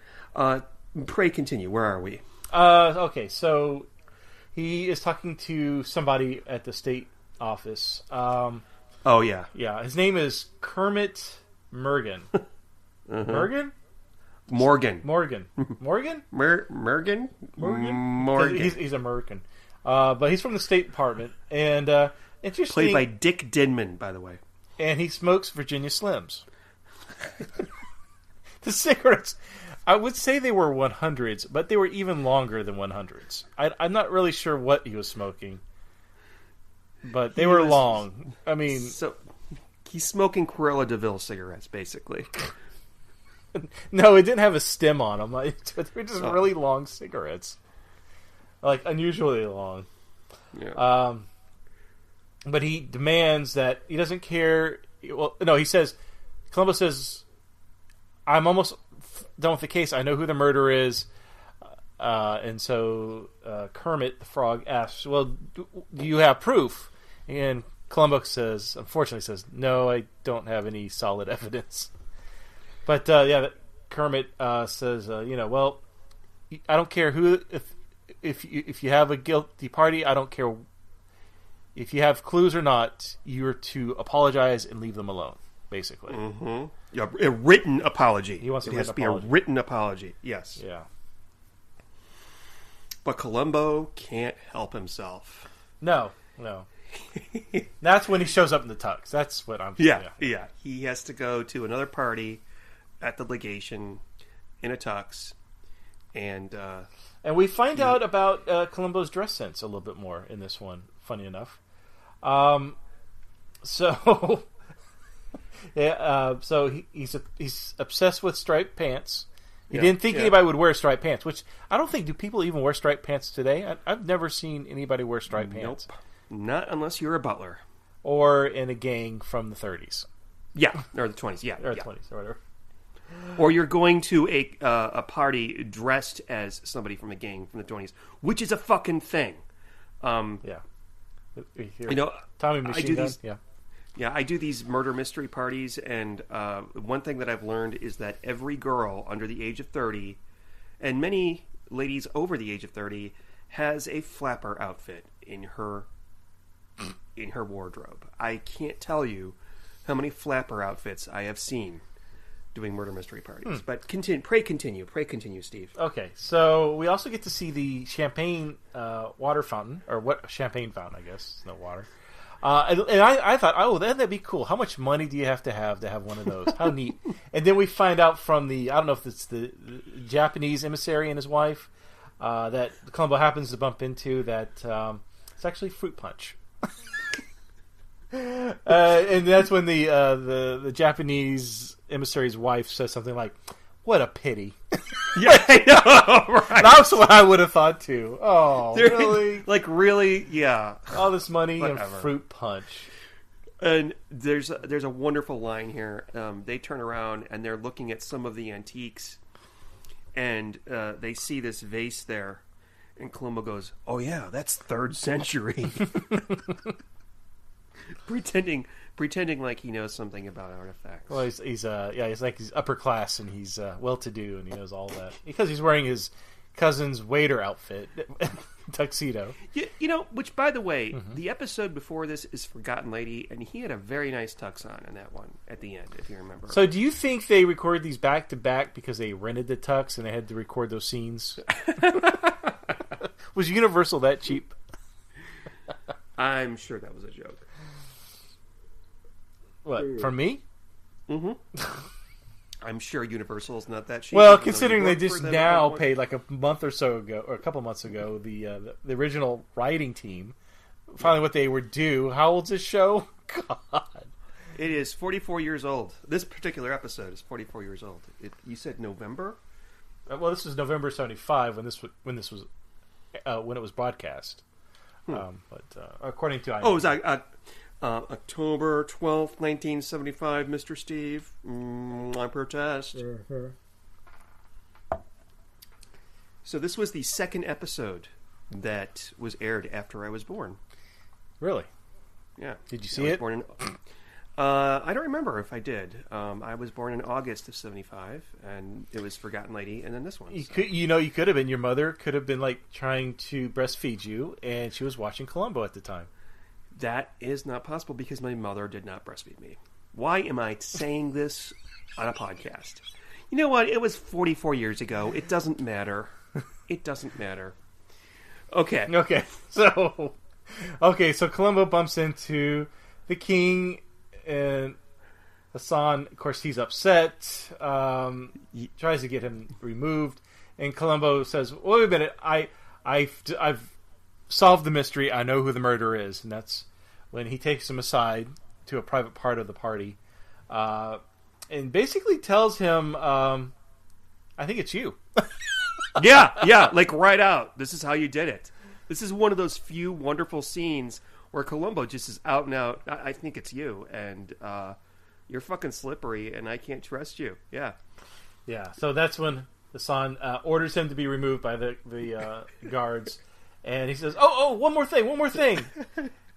Pray continue. Where are we? Okay, so he is talking to somebody at the state office. Oh yeah, yeah. His name is Kermit Mergen. Mergen. Morgan. Morgan. Morgan. He's American. But he's from the State Department, and interesting. Played by Dick Denman, by the way. And he smokes Virginia Slims. The cigarettes, I would say they were 100s, but they were even longer than 100s. I'm not really sure what he was smoking, but they were long. I mean, so he's smoking Cruella de Vil cigarettes, basically. No, it didn't have a stem on them. They were just really long cigarettes. Like, unusually long. Yeah. But he demands that he doesn't care. Well, no, he says, Columbo says, I'm almost done with the case. I know who the murderer is. And so Kermit the Frog asks, well, do you have proof? And Columbo unfortunately says, no, I don't have any solid evidence. But Kermit says, well, I don't care who, if you have a guilty party, I don't care if you have clues or not, you're to apologize and leave them alone, basically. Mm-hmm. Yeah, a written apology. He wants it has to be a written apology. Yes. Yeah. But Columbo can't help himself. No. That's when he shows up in the tux. That's what I'm... Yeah. He has to go to another party at the legation in a tux. And we find out about Columbo's dress sense a little bit more in this one, funny enough. So he's obsessed with striped pants. He didn't think anybody would wear striped pants, which I don't think. Do people even wear striped pants today? I've never seen anybody wear striped pants. Nope. Not unless you're a butler. Or in a gang from the 30s. Yeah, or the 20s, yeah. Or the 20s, or whatever. Or you're going to a party dressed as somebody from a gang from the 20s, which is a fucking thing. Yeah. Tommy Machine Gun? Yeah, I do these murder mystery parties, and one thing that I've learned is that every girl under the age of 30, and many ladies over the age of 30, has a flapper outfit in her wardrobe. I can't tell you how many flapper outfits I have seen doing murder mystery parties. But pray continue, Steve. Okay, so we also get to see the champagne water fountain, or what champagne fountain, I guess. It's no water. And I thought, that'd be cool. How much money do you have one of those? How neat. And then we find out from I don't know if it's the Japanese emissary and his wife, that Columbo happens to bump into, that it's actually fruit punch. And that's when the Japanese emissary's wife says something like, "What a pity." Yeah, I know, right? That's what I would have thought too. Oh, really? Really? Yeah. All this money and fruit punch. And there's a wonderful line here. They turn around and they're looking at some of the antiques, and they see this vase there, and Columbo goes, "Oh yeah, that's 3rd century." Pretending like he knows something about artifacts. Well, he's upper class, and he's well-to-do, and he knows all that because he's wearing his cousin's waiter outfit, tuxedo. Which, by the way, the episode before this is Forgotten Lady, and he had a very nice tux on in that one at the end, if you remember. So, do you think they recorded these back to back because they rented the tux and they had to record those scenes? Was Universal that cheap? I'm sure that was a joke. What, from me? Mm-hmm. I'm sure Universal's not that cheap. Well, considering they just now paid like a month or so ago, or a couple months ago, the original writing team, finally what they were due. How old's this show? God. It is 44 years old. This particular episode is 44 years old. You said November? Well, this was November '75 when it was broadcast. But according to it was October 12th, 1975, Mr. Steve. I protest. Mm-hmm. So this was the second episode that was aired after I was born. Really? Yeah. Did you see it? I don't remember if I did. I was born in August of '75, and it was Forgotten Lady, and then this one. You could have been. Your mother could have been like trying to breastfeed you, and she was watching Columbo at the time. That is not possible because my mother did not breastfeed me. Why am I saying this on a podcast? You know what? It was 44 years ago. It doesn't matter. It doesn't matter. Okay. So Columbo bumps into the king, and Hassan, of course, he's upset. He tries to get him removed, and Columbo says, "Wait a minute, I've solved the mystery. I know who the murderer is." And that's when he takes him aside to a private part of the party, and basically tells him, "I think it's you." Yeah, like right out. This is how you did it. This is one of those few wonderful scenes where Columbo just is out and out. I think it's you, and you're fucking slippery, and I can't trust you. Yeah. Yeah, so that's when Hassan orders him to be removed by the guards, and he says, "Oh, one more thing."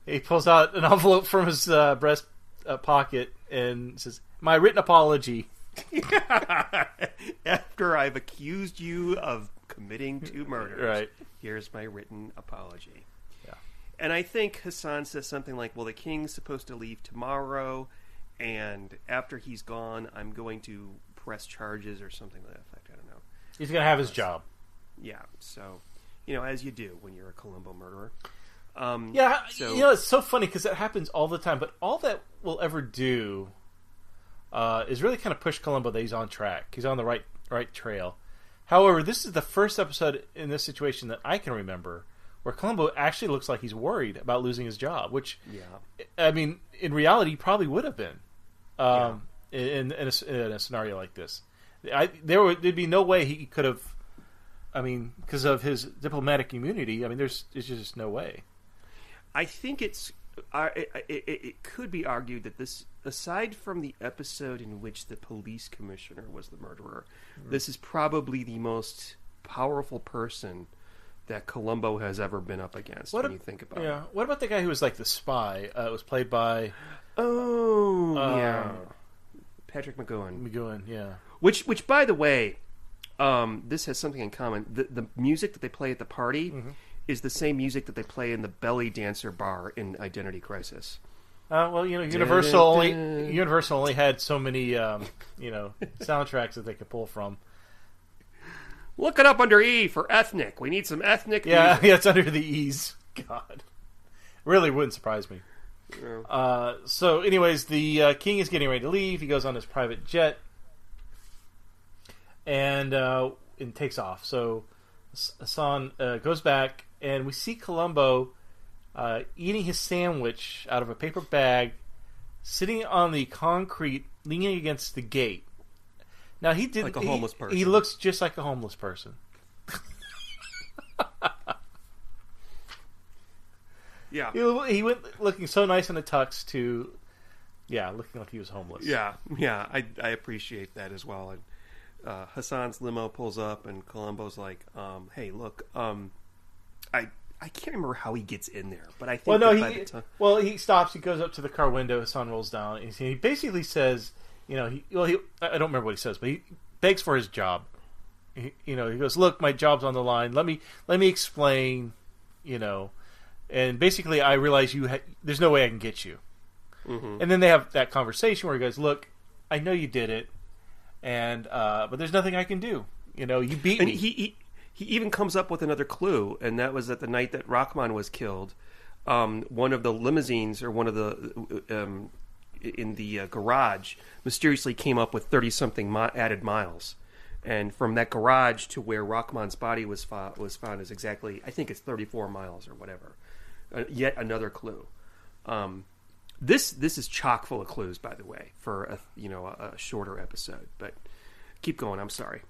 He pulls out an envelope from his breast pocket and says, "My written apology." After I've accused you of committing 2 murders, right? Here's my written apology. Yeah, and I think Hassan says something like, "Well, the king's supposed to leave tomorrow, and after he's gone, I'm going to press charges or something to that effect." I don't know. He's gonna have his job. Yeah, so as you do when you're a Columbo murderer. It's so funny because that happens all the time. But all that will ever do is really kind of push Columbo that he's on track. He's on the right trail. However, this is the first episode in this situation that I can remember where Columbo actually looks like he's worried about losing his job. Which, I mean, in reality, he probably would have been in a scenario like this. There'd be no way he could have. I mean, because of his diplomatic immunity. I mean, there's just no way. I think it could be argued that this, aside from the episode in which the police commissioner was the murderer, this is probably the most powerful person that Columbo has ever been up against. When you think about it. What about the guy who was like the spy? It was played by Patrick McGowan. McGowan, yeah. Which by the way, this has something in common. The music that they play at the party is the same music that they play in the belly dancer bar in Identity Crisis. Universal only had so many soundtracks that they could pull from. Look it up under E for ethnic. We need some ethnic music. Yeah, it's under the E's. God. Really wouldn't surprise me. Yeah. So anyways, the king is getting ready to leave. He goes on his private jet and takes off. So Hassan goes back, and we see Columbo eating his sandwich out of a paper bag, sitting on the concrete, leaning against the gate. Now he did like a homeless person. He looks just like a homeless person. Yeah, he went looking so nice in a tux to, looking like he was homeless. Yeah, I appreciate that as well. And Hassan's limo pulls up, and Columbo's like, "Hey, look, I can't remember how he gets in there, but I think he stops. He goes up to the car window. Hassan rolls down, and he basically says, I don't remember what he says, but he begs for his job. He goes, "Look, my job's on the line. Let me explain, And basically, I realize there's no way I can get you." Mm-hmm. And then they have that conversation where he goes, "Look, I know you did it, and but there's nothing I can do. You beat me." He even comes up with another clue, and that was that the night that Rahman was killed, one of the limousines or one of the in the garage mysteriously came up with 30-something added miles. And from that garage to where Rahman's body was found is exactly, I think it's 34 miles or whatever. Yet another clue. This is chock full of clues, by the way, for a shorter episode. But keep going. I'm sorry.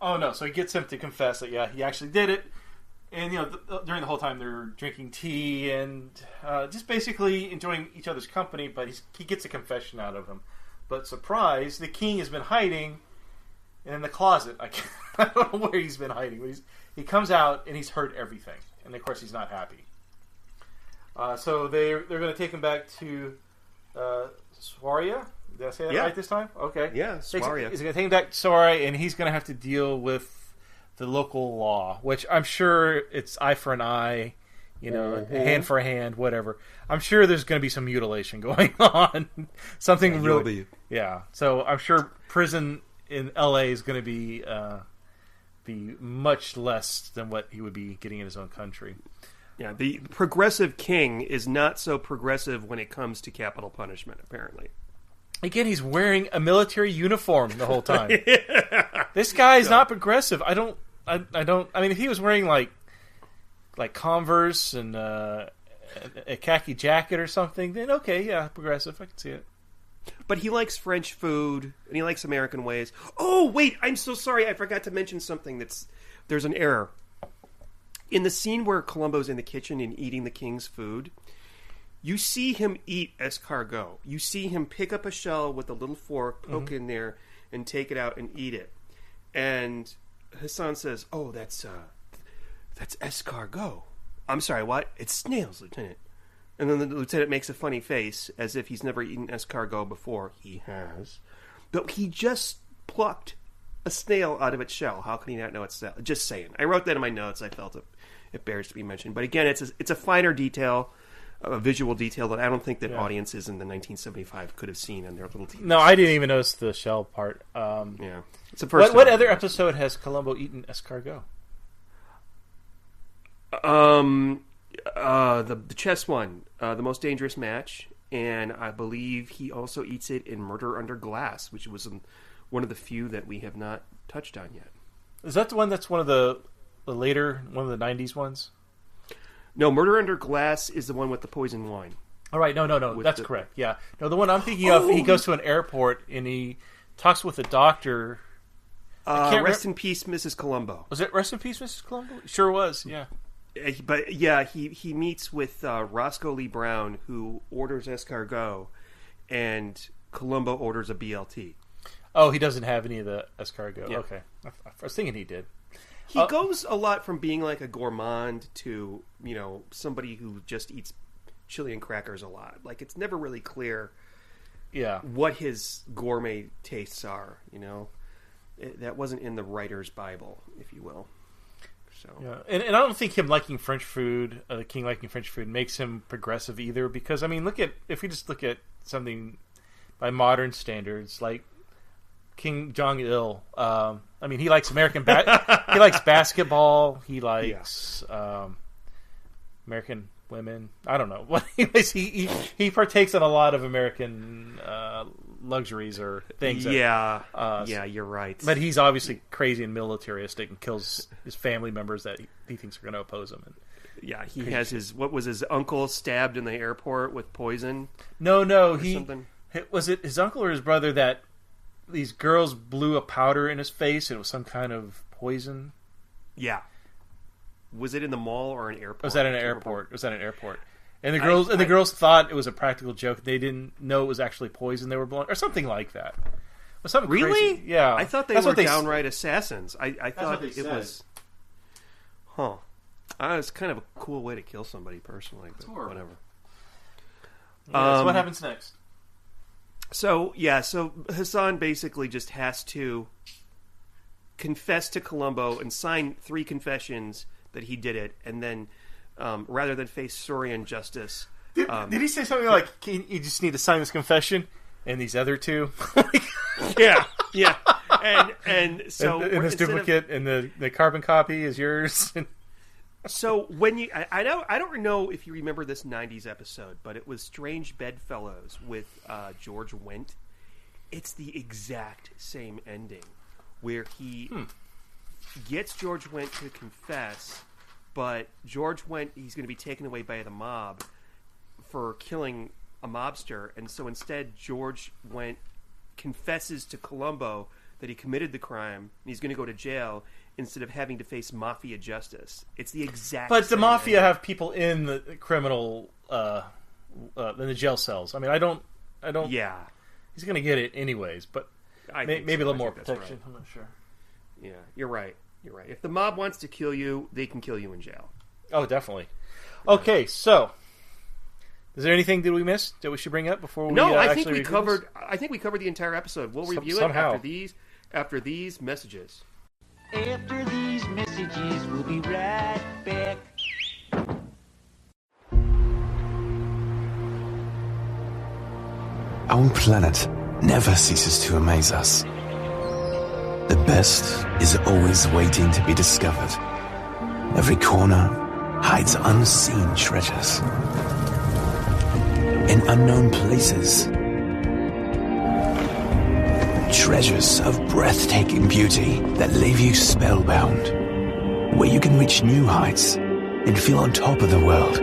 Oh no! So he gets him to confess that he actually did it, and during the whole time they're drinking tea and just basically enjoying each other's company. But he gets a confession out of him. But surprise, the king has been hiding in the closet. I don't know where he's been hiding, but he comes out and he's heard everything, and of course he's not happy. So they're going to take him back to Swaria. Did I say that right this time? Okay. Yeah, Swaria. He's going to take him back to Swaria, and he's going to have to deal with the local law, which I'm sure it's eye for an eye, hand for a hand, whatever. I'm sure there's going to be some mutilation going on. Something really. Yeah. So I'm sure prison in LA is going to be much less than what he would be getting in his own country. Yeah, the progressive king is not so progressive when it comes to capital punishment, apparently. Again, he's wearing a military uniform the whole time. This guy is not progressive. I mean, if he was wearing like Converse and a khaki jacket or something, then okay, yeah, progressive. I can see it. But he likes French food, and he likes American ways. Oh, wait, I'm so sorry. I forgot to mention something. There's an error. In the scene where Columbo's in the kitchen and eating the king's food, you see him eat escargot. You see him pick up a shell with a little fork, poke in there, and take it out and eat it. And Hassan says, "Oh, that's escargot." I'm sorry, what? It's snails, Lieutenant. And then the lieutenant makes a funny face, as if he's never eaten escargot before. He has. But he just plucked a snail out of its shell. How can he not know it's snail? Just saying. I wrote that in my notes. I felt it bears to be mentioned. But again, it's a finer detail, a visual detail that I don't think that audiences in the 1975 could have seen on their little TV. No, I didn't even notice the shell part. Yeah. It's the first what other episode has Columbo eaten escargot? The chess one, The Most Dangerous Match, and I believe he also eats it in Murder Under Glass, which was one of the few that we have not touched on yet. Is that the one that's one of the later, one of the 90s ones? No, Murder Under Glass is the one with the poison wine. All right, no, that's correct. Yeah, no, the one I'm thinking of, he goes to an airport and he talks with a doctor. Rest in peace, Mrs. Columbo. Was it Rest in Peace, Mrs. Columbo? Sure was. Yeah. But yeah, he meets with Roscoe Lee Brown, who orders escargot, and Columbo orders a BLT. Oh, he doesn't have any of the escargot. Yeah. Okay, I was thinking he did. He goes a lot from being like a gourmand to, somebody who just eats chili and crackers a lot. Like, it's never really clear what his gourmet tastes are, That wasn't in the writer's Bible, if you will. So. Yeah, and I don't think him liking French food, the king liking French food, makes him progressive either. Because if we just look at something by modern standards, like King Jong-il, he likes American. He likes basketball. He likes American women. I don't know. Anyways, he partakes in a lot of American luxuries or things. Yeah, you're right. But he's obviously crazy and militaristic and kills his family members that he thinks are going to oppose him. And he has his uncle stabbed in the airport with poison? No, something? Was it his uncle or his brother that these girls blew a powder in his face and it was some kind of poison? Yeah. Was it in the mall or an airport? Was that an airport? And the girls thought it was a practical joke. They didn't know it was actually poison they were blowing, or something like that. Was something really? Crazy. Yeah, I thought they were downright assassins. I thought it was. Huh. It's kind of a cool way to kill somebody personally, but whatever. Yeah, so what happens next? So Hassan basically just has to confess to Columbo and sign 3 confessions that he did it, and then rather than face Saurian justice. Did he say something like, you just need to sign this confession and these other 2? Yeah. And so... And this duplicate and the carbon copy is yours. So when you... I don't know if you remember this 90s episode, but it was Strange Bedfellows with George Wendt. It's the exact same ending, where he gets George Wendt to confess, but George Wendt, he's going to be taken away by the mob for killing a mobster, and so instead George Wendt confesses to Columbo that he committed the crime, and he's going to go to jail instead of having to face mafia justice. It's the exact But same the mafia ending. have people in the criminal, in the jail cells. I don't... Yeah. He's going to get it anyways, but maybe a little more protection. Right. I'm not sure. Yeah, you're right. If the mob wants to kill you, they can kill you in jail. Oh, definitely. Okay, so is there anything that we missed that we should bring up before we? No, I think we covered. I think we covered the entire episode. We'll review somehow. it after these messages. After these messages, we'll be right back. Our planet never ceases to amaze us. The best is always waiting to be discovered. Every corner hides unseen treasures. In unknown places, treasures of breathtaking beauty that leave you spellbound. Where you can reach new heights and feel on top of the world.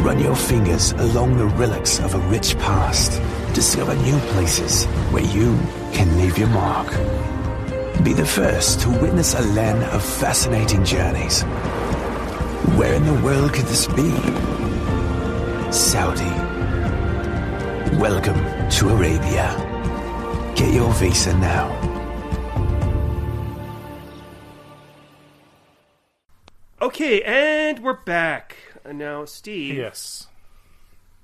Run your fingers along the relics of a rich past. Discover new places where you can leave your mark. Be the first to witness a land of fascinating journeys. Where in the world could this be? Saudi. Welcome to Arabia. Get your visa now. Okay, and we're back. And now, Steve. Yes.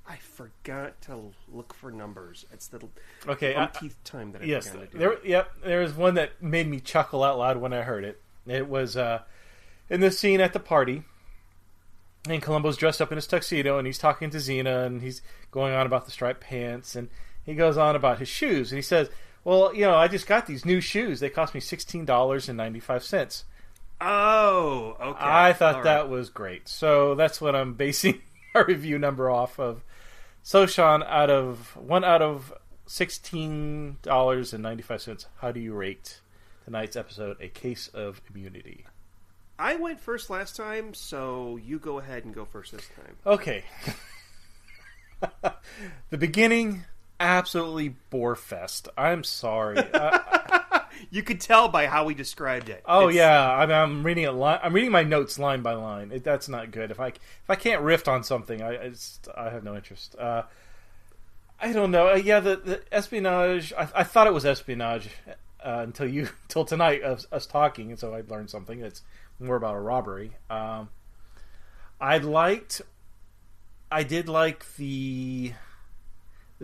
I forgot to look for numbers. It's the Okay. umpteenth time that I Yes. forgot to do it. There was one that made me chuckle out loud when I heard it. It was in the scene at the party. And Columbo's dressed up in his tuxedo, and he's talking to Xena, and he's going on about the striped pants, and he goes on about his shoes, and he says, well, I just got these new shoes. They cost me $16.95. Oh, okay. I thought that was great. So that's what I'm basing our review number off of. So, Sean, out of $16.95, how do you rate tonight's episode, A Case of Immunity? I went first last time, so you go ahead and go first this time. Okay. The beginning, absolutely bore fest. I'm sorry. You could tell by how we described it. Oh yeah, I'm reading it. I'm reading my notes line by line. That's not good. If I can't riff on something, I have no interest. I don't know. Yeah, the espionage. I thought it was espionage until tonight of us talking, and so I learned something that's more about a robbery. I did like the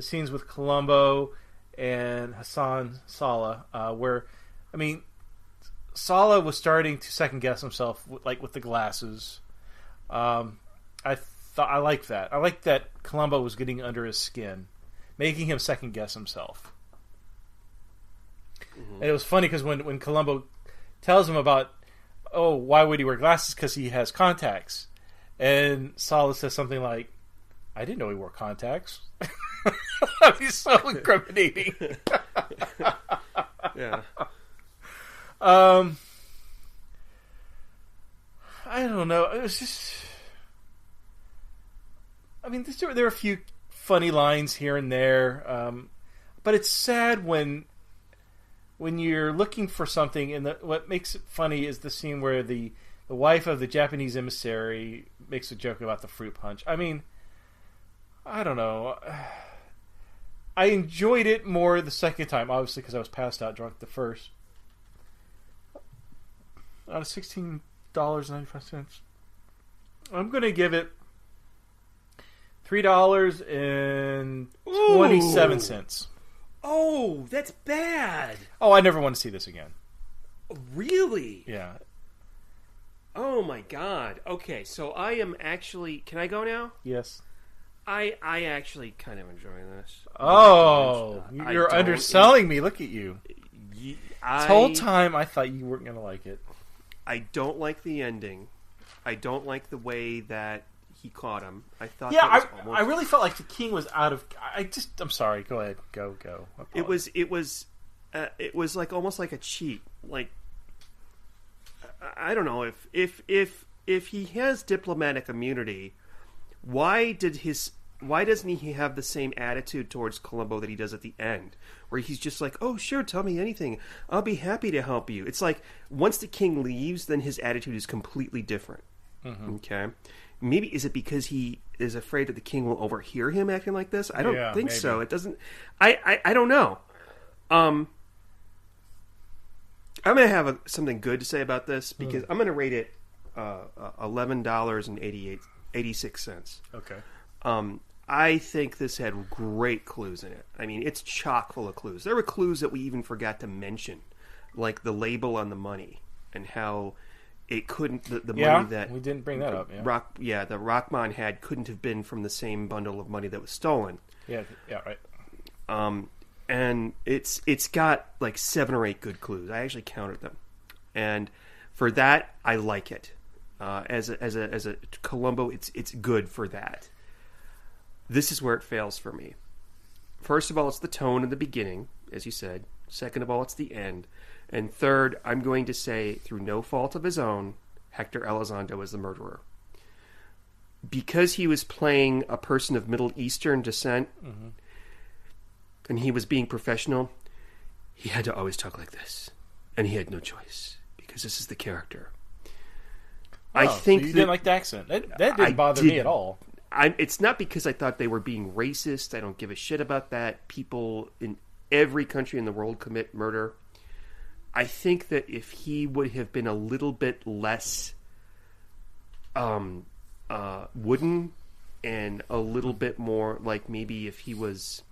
scenes with Columbo and Hassan Saleh, where, Saleh was starting to second guess himself, with the glasses. I liked that. I liked that Columbo was getting under his skin, making him second guess himself. Mm-hmm. And it was funny because when Columbo tells him about, why would he wear glasses? Because he has contacts. And Saleh says something like, I didn't know he wore contacts. He's so incriminating. Yeah. I don't know. It was just... there were a few funny lines here and there. But it's sad when you're looking for something, and what makes it funny is the scene where the wife of the Japanese emissary makes a joke about the fruit punch. I don't know. I enjoyed it more the second time, obviously, because I was passed out drunk the first. Out of $16.95, I'm going to give it $3.27. Oh, that's bad. Oh, I never want to see this again. Really? Yeah. Oh my God. Okay, so I am actually... Can I go now? Yes. I actually kind of enjoy this. Oh, you're underselling me. Look at you. This whole time I thought you weren't going to like it. I don't like the ending. I don't like the way that he caught him. I thought I really felt like the king was out of... I'm sorry. Go ahead. Go. It was like almost like a cheat. Like, I don't know if he has diplomatic immunity, why doesn't he have the same attitude towards Columbo that he does at the end, where he's just like, oh sure, tell me anything, I'll be happy to help you. It's like once the king leaves, then his attitude is completely different. Mm-hmm. Okay, maybe is it because he is afraid that the king will overhear him acting like this? I don't think maybe. So. It doesn't. I don't know. I'm gonna have something good to say about this because I'm gonna rate it $11.86. Okay. I think this had great clues in it. It's chock full of clues. There were clues that we even forgot to mention, like the label on the money and how it couldn't the money that we didn't bring that up. Yeah. The Rahman had couldn't have been from the same bundle of money that was stolen. Yeah, right. And it's got like 7 or 8 good clues. I actually counted them, and for that I like it. As a Columbo, it's good for that. This is where it fails for me. First of all, it's the tone in the beginning, as you said. Second of all, it's the end. And third, I'm going to say, through no fault of his own, Hector Elizondo is the murderer. Because he was playing a person of Middle Eastern descent, and he was being professional, he had to always talk like this. And he had no choice, because this is the character. I think so you didn't like the accent. That didn't bother me at all. It's not because I thought they were being racist. I don't give a shit about that. People in every country in the world commit murder. I think that if he would have been a little bit less wooden and a little bit more like maybe if he was...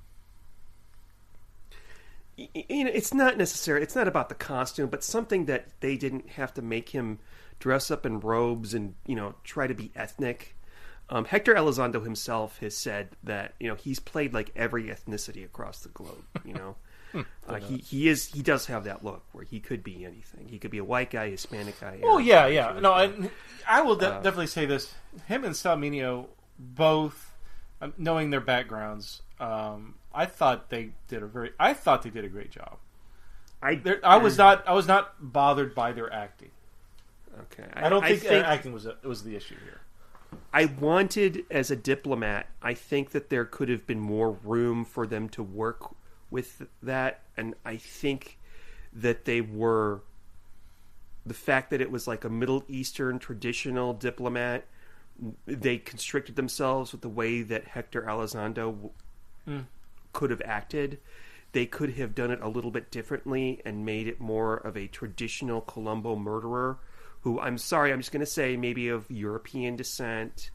it's not necessary. It's not about the costume, but something that they didn't have to make him dress up in robes and, try to be ethnic. Hector Elizondo himself has said that, he's played like every ethnicity across the globe, he does have that look where he could be anything. He could be a white guy, Hispanic guy. Oh, yeah. No, I will definitely say this. Him and Salminio, both, knowing their backgrounds, I thought they did a great job. I was not bothered by their acting. Okay. I don't think their acting was the issue here. I wanted, as a diplomat, I think that there could have been more room for them to work with that, and I think that the fact that it was like a Middle Eastern traditional diplomat, they constricted themselves with the way that Hector Elizondo could have acted. They could have done it a little bit differently and made it more of a traditional Columbo murderer who, I'm sorry, I'm just going to say maybe of European descent,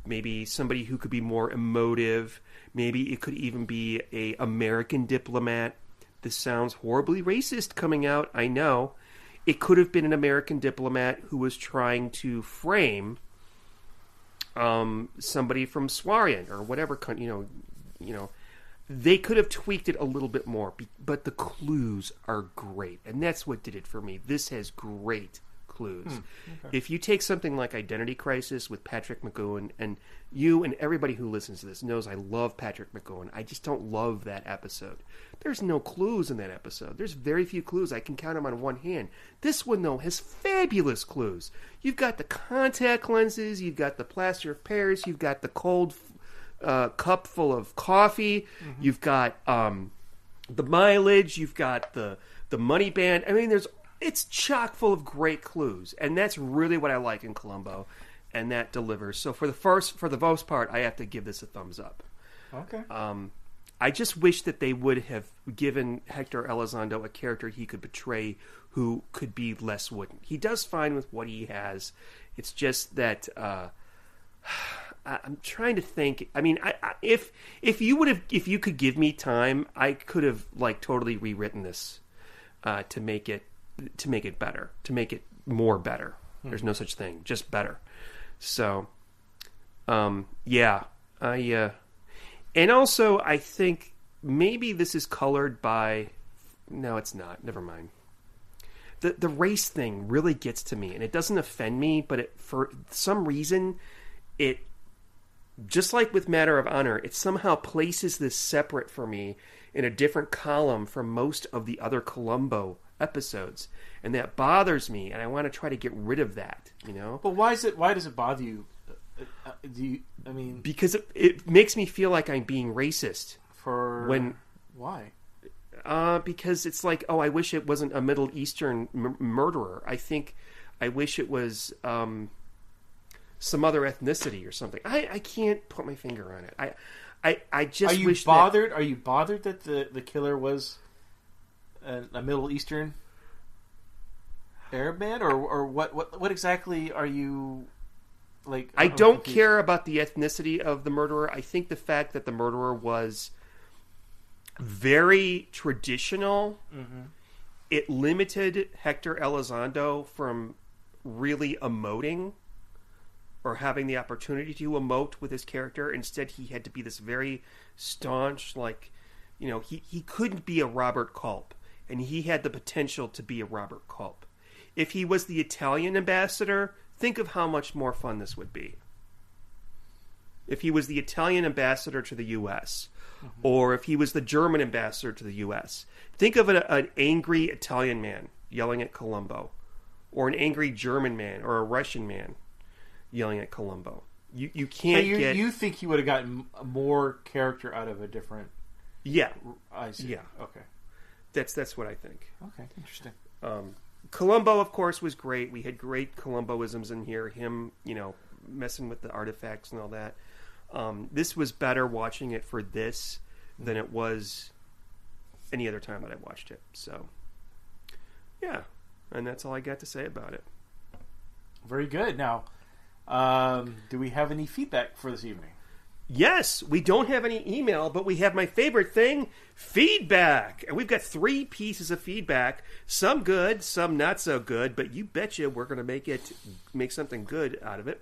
maybe somebody who could be more emotive, maybe it could even be a American diplomat. This sounds horribly racist coming out, I know. It could have been an American diplomat who was trying to frame somebody from Swarian or whatever country, they could have tweaked it a little bit more, but the clues are great, and that's what did it for me. This has great clues. Okay. If you take something like Identity Crisis with Patrick McGowan, and you and everybody who listens to this knows I love Patrick McGowan, I just don't love that episode. There's no clues in that episode. There's very few clues. I can count them on one hand. This one, though, has fabulous clues. You've got the contact lenses, you've got the plaster of Paris, you've got the cold cup full of coffee, you've got the mileage, you've got the money band. I mean, it's chock full of great clues, and that's really what I like in Columbo, and that delivers. So for the most part, I have to give this a thumbs up. Okay. I just wish that they would have given Hector Elizondo a character he could portray who could be less wooden. He does fine with what he has. It's just that I'm trying to think. I mean, if you could give me time, I could have totally rewritten this to make it better, to make it more better. There's no such thing, just better. So, and also I think maybe this is colored by. No, it's not. Never mind. The race thing really gets to me, and it doesn't offend me, but for some reason, it. Just like with Matter of Honor, it somehow places this separate for me in a different column from most of the other Columbo episodes, and that bothers me, and I want to try to get rid of that. But why does it bother you? Because it makes me feel like I'm being racist. Why? Because it's like, I wish it wasn't a Middle Eastern murderer. I wish it was some other ethnicity or something. I can't put my finger on it. I just wish. Are you bothered that the killer was a Middle Eastern Arab man, or what exactly are you like? I don't care about the ethnicity of the murderer. I think the fact that the murderer was very traditional, it limited Hector Elizondo from really emoting or having the opportunity to emote with his character. Instead, he had to be this very staunch, he couldn't be a Robert Culp, and he had the potential to be a Robert Culp. If he was the Italian ambassador, think of how much more fun this would be. If he was the Italian ambassador to the U.S., or if he was the German ambassador to the U.S., think of an angry Italian man yelling at Columbo, or an angry German man, or a Russian man yelling at Columbo. You can't get... You think he would have gotten more character out of a different... Yeah. I see. Yeah. Okay. That's what I think. Okay, interesting. Columbo, of course, was great. We had great Columboisms in here. Him, messing with the artifacts and all that. This was better watching it for this than it was any other time that I watched it. So, yeah. And that's all I got to say about it. Very good. Now, do we have any feedback for this evening? Yes, we don't have any email, but we have my favorite thing, feedback. And we've got 3 pieces of feedback. Some good, some not so good, but you betcha we're going to make something good out of it.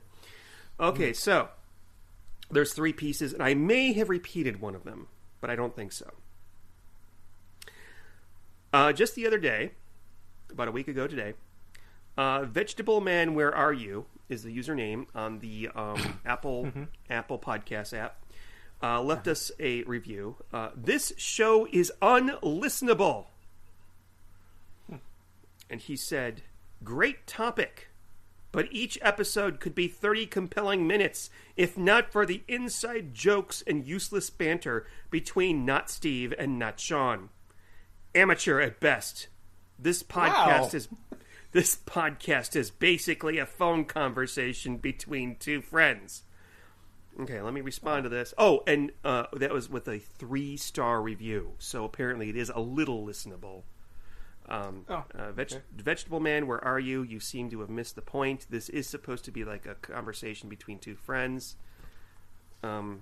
Okay, so there's 3 pieces, and I may have repeated one of them, but I don't think so. Just the other day, about a week ago today, Vegetable Man, Where Are You? Is the username on the Apple Podcast app. Left us a review. This show is unlistenable. And he said, great topic, but each episode could be 30 compelling minutes if not for the inside jokes and useless banter between Not Steve and Not Sean. Amateur at best. This podcast is basically a phone conversation between 2 friends. Okay, let me respond to this. Oh, and that was with a 3-star review, so apparently it is a little listenable. Vegetable Man, Where Are You? You seem to have missed the point. This is supposed to be like a conversation between 2 friends. I'm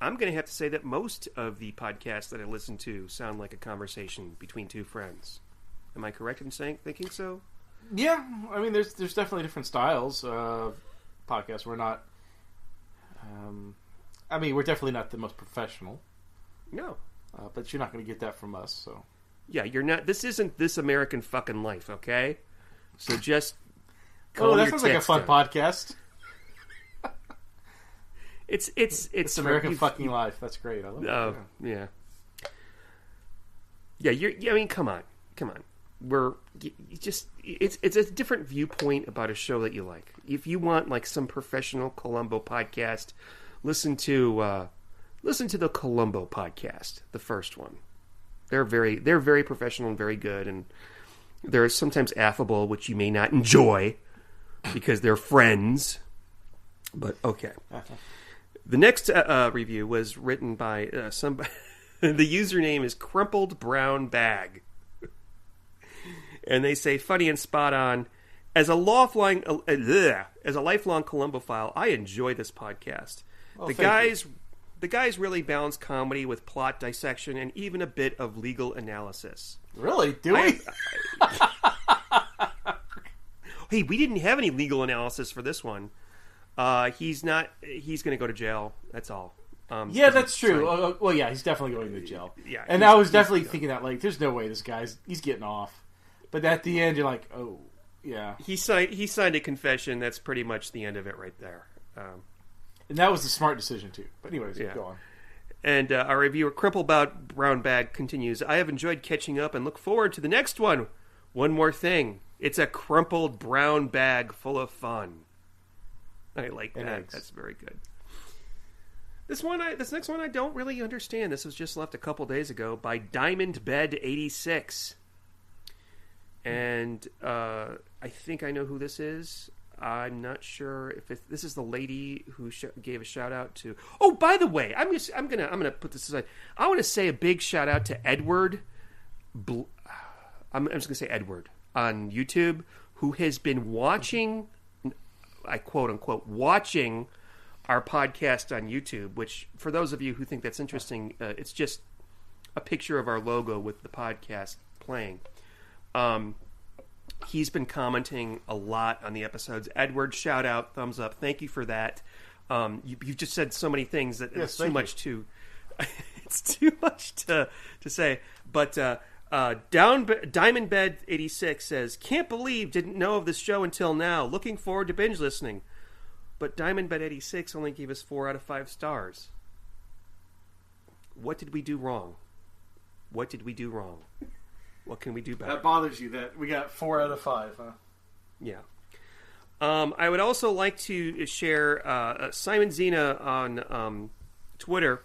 going to have to say that most of the podcasts that I listen to sound like a conversation between 2 friends. Am I correct in thinking so? Yeah, I mean, there's definitely different styles of podcasts. We're not. We're definitely not the most professional. No, but you're not going to get that from us. So. Yeah, you're not. This isn't This American Fucking Life, okay? So just. That sounds like a fun podcast. It's This American Fucking Life. That's great. I love it. Oh, yeah. Yeah, I mean, come on. It's a different viewpoint about a show that you like. If you want like some professional Columbo podcast, listen to the Columbo podcast, the first one. They're very professional and very good, and they're sometimes affable, which you may not enjoy because they're friends. But okay. The next review was written by somebody. The username is Crumpled Brown Bag. And they say, funny and spot on. As a lifelong Columbophile, I enjoy this podcast. The guys really balance comedy with plot dissection and even a bit of legal analysis. Really? Do we? Hey, we didn't have any legal analysis for this one. He's going to go to jail. That's all. Yeah, that's true. Well, yeah, he's definitely going to jail. Yeah, and I was definitely thinking that, like, there's no way this he's getting off. But at the end, you're like, oh, yeah. He signed a confession. That's pretty much the end of it right there. And that was the smart decision, too. But anyways, go on. And our reviewer, Crumpled Brown Bag, continues, I have enjoyed catching up and look forward to the next one. One more thing. It's a crumpled brown bag full of fun. I like that. Eggs. That's very good. This next one I don't really understand. This was just left a couple days ago by Diamond Bed 86. And I think I know who this is. I'm not sure if this is the lady who gave a shout out to. Oh, by the way, I'm gonna put this aside. I want to say a big shout out to Edward. I'm just gonna say Edward on YouTube, who has been watching, I quote unquote, watching our podcast on YouTube. Which, for those of you who think that's interesting, it's just a picture of our logo with the podcast playing. He's been commenting a lot on the episodes. Edward, shout out, thumbs up. Thank you for that. You just said so many things that it's too much to it's too much to say. But Diamond Bed 86 says, can't believe didn't know of this show until now. Looking forward to binge listening. But Diamond Bed 86 only gave us 4 out of 5 stars. What did we do wrong? What can we do better? That bothers you that we got 4 out of 5, huh? Yeah. I would also like to share Simon Zena on Twitter.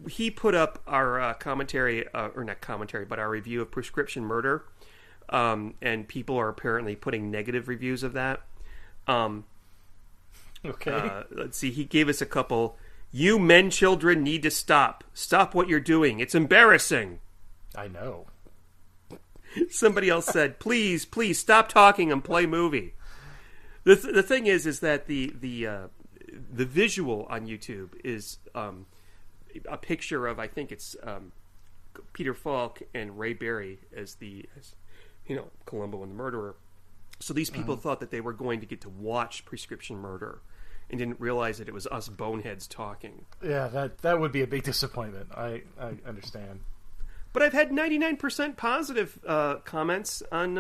He put up our commentary, or not commentary, but our review of Prescription Murder. And people are apparently putting negative reviews of that. Okay. Let's see. He gave us a couple. You men children need to stop. Stop what you're doing. It's embarrassing. I know. Somebody else said, please stop talking and play movie. The thing is that the visual on YouTube is a picture of, I think it's Peter Falk and Ray Berry as Columbo and the murderer. So these people thought that they were going to get to watch Prescription Murder and didn't realize that it was us boneheads talking. Yeah, that would be a big disappointment. I understand. But I've had 99% positive comments on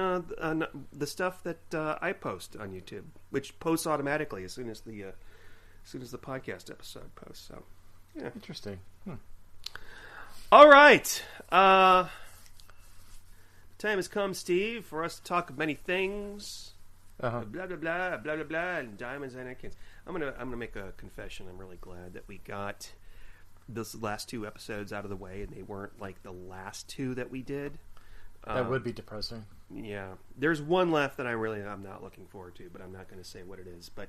the stuff that I post on YouTube, which posts automatically as soon as the podcast episode posts. So, yeah, interesting. All right, the time has come, Steve, for us to talk of many things. Blah blah blah blah blah blah, and diamonds and anakin's. I'm gonna make a confession. I'm really glad that we got those last two episodes out of the way, and they weren't like the last two that we did. That would be depressing. Yeah, there's one left that I'm not looking forward to, but I'm not going to say what it is. But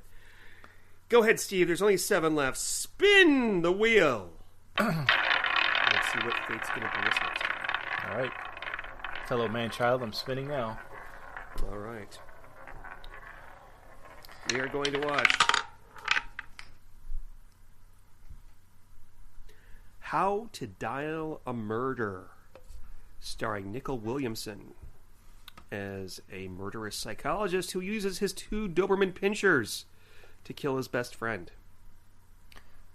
go ahead, Steve. There's only 7 left. Spin the wheel. Let's see what fate's going to bring us next time. All right, fellow man-child, I'm spinning now. All right, we are going to watch How to Dial a Murder, starring Nicol Williamson as a murderous psychologist who uses his 2 Doberman pinschers to kill his best friend.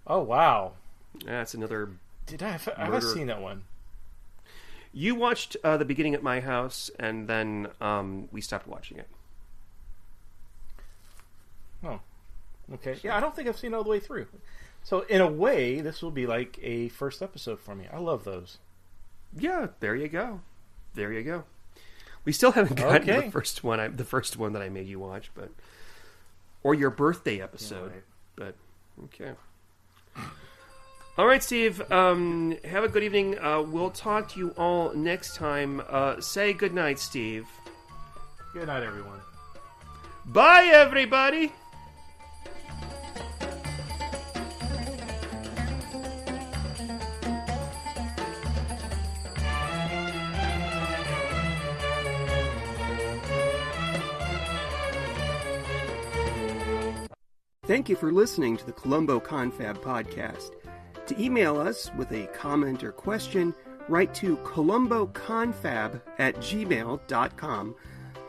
Oh, wow. That's another I've seen that one. You watched the beginning at my house, and then we stopped watching it. Oh, okay. Yeah, I don't think I've seen it all the way through. So, in a way, this will be like a first episode for me. I love those. Yeah, there you go. There you go. We still haven't gotten to the first one. The first one that I made you watch, or your birthday episode. Yeah, right. But okay. All right, Steve. Have a good evening. We'll talk to you all next time. Say good night, Steve. Good night, everyone. Bye, everybody. Thank you for listening to the Columbo Confab podcast. To email us with a comment or question, write to columboconfab@gmail.com.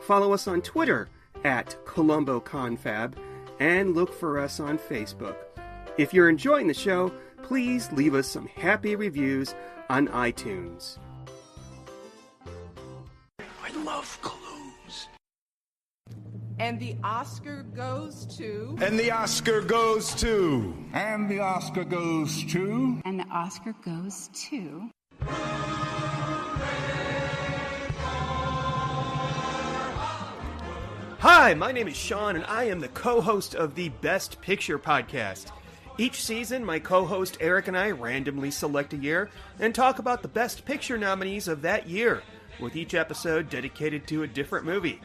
Follow us on Twitter @columboconfab, and look for us on Facebook. If you're enjoying the show, please leave us some happy reviews on iTunes. I love clues. And the Oscar goes to... And the Oscar goes to... And the Oscar goes to... And the Oscar goes to... Hi, my name is Sean, and I am the co-host of the Best Picture podcast. Each season, my co-host Eric and I randomly select a year and talk about the Best Picture nominees of that year, with each episode dedicated to a different movie.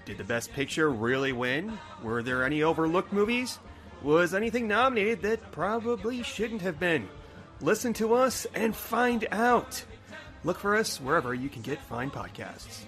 Did the Best Picture really win? Were there any overlooked movies? Was anything nominated that probably shouldn't have been? Listen to us and find out. Look for us wherever you can get fine podcasts.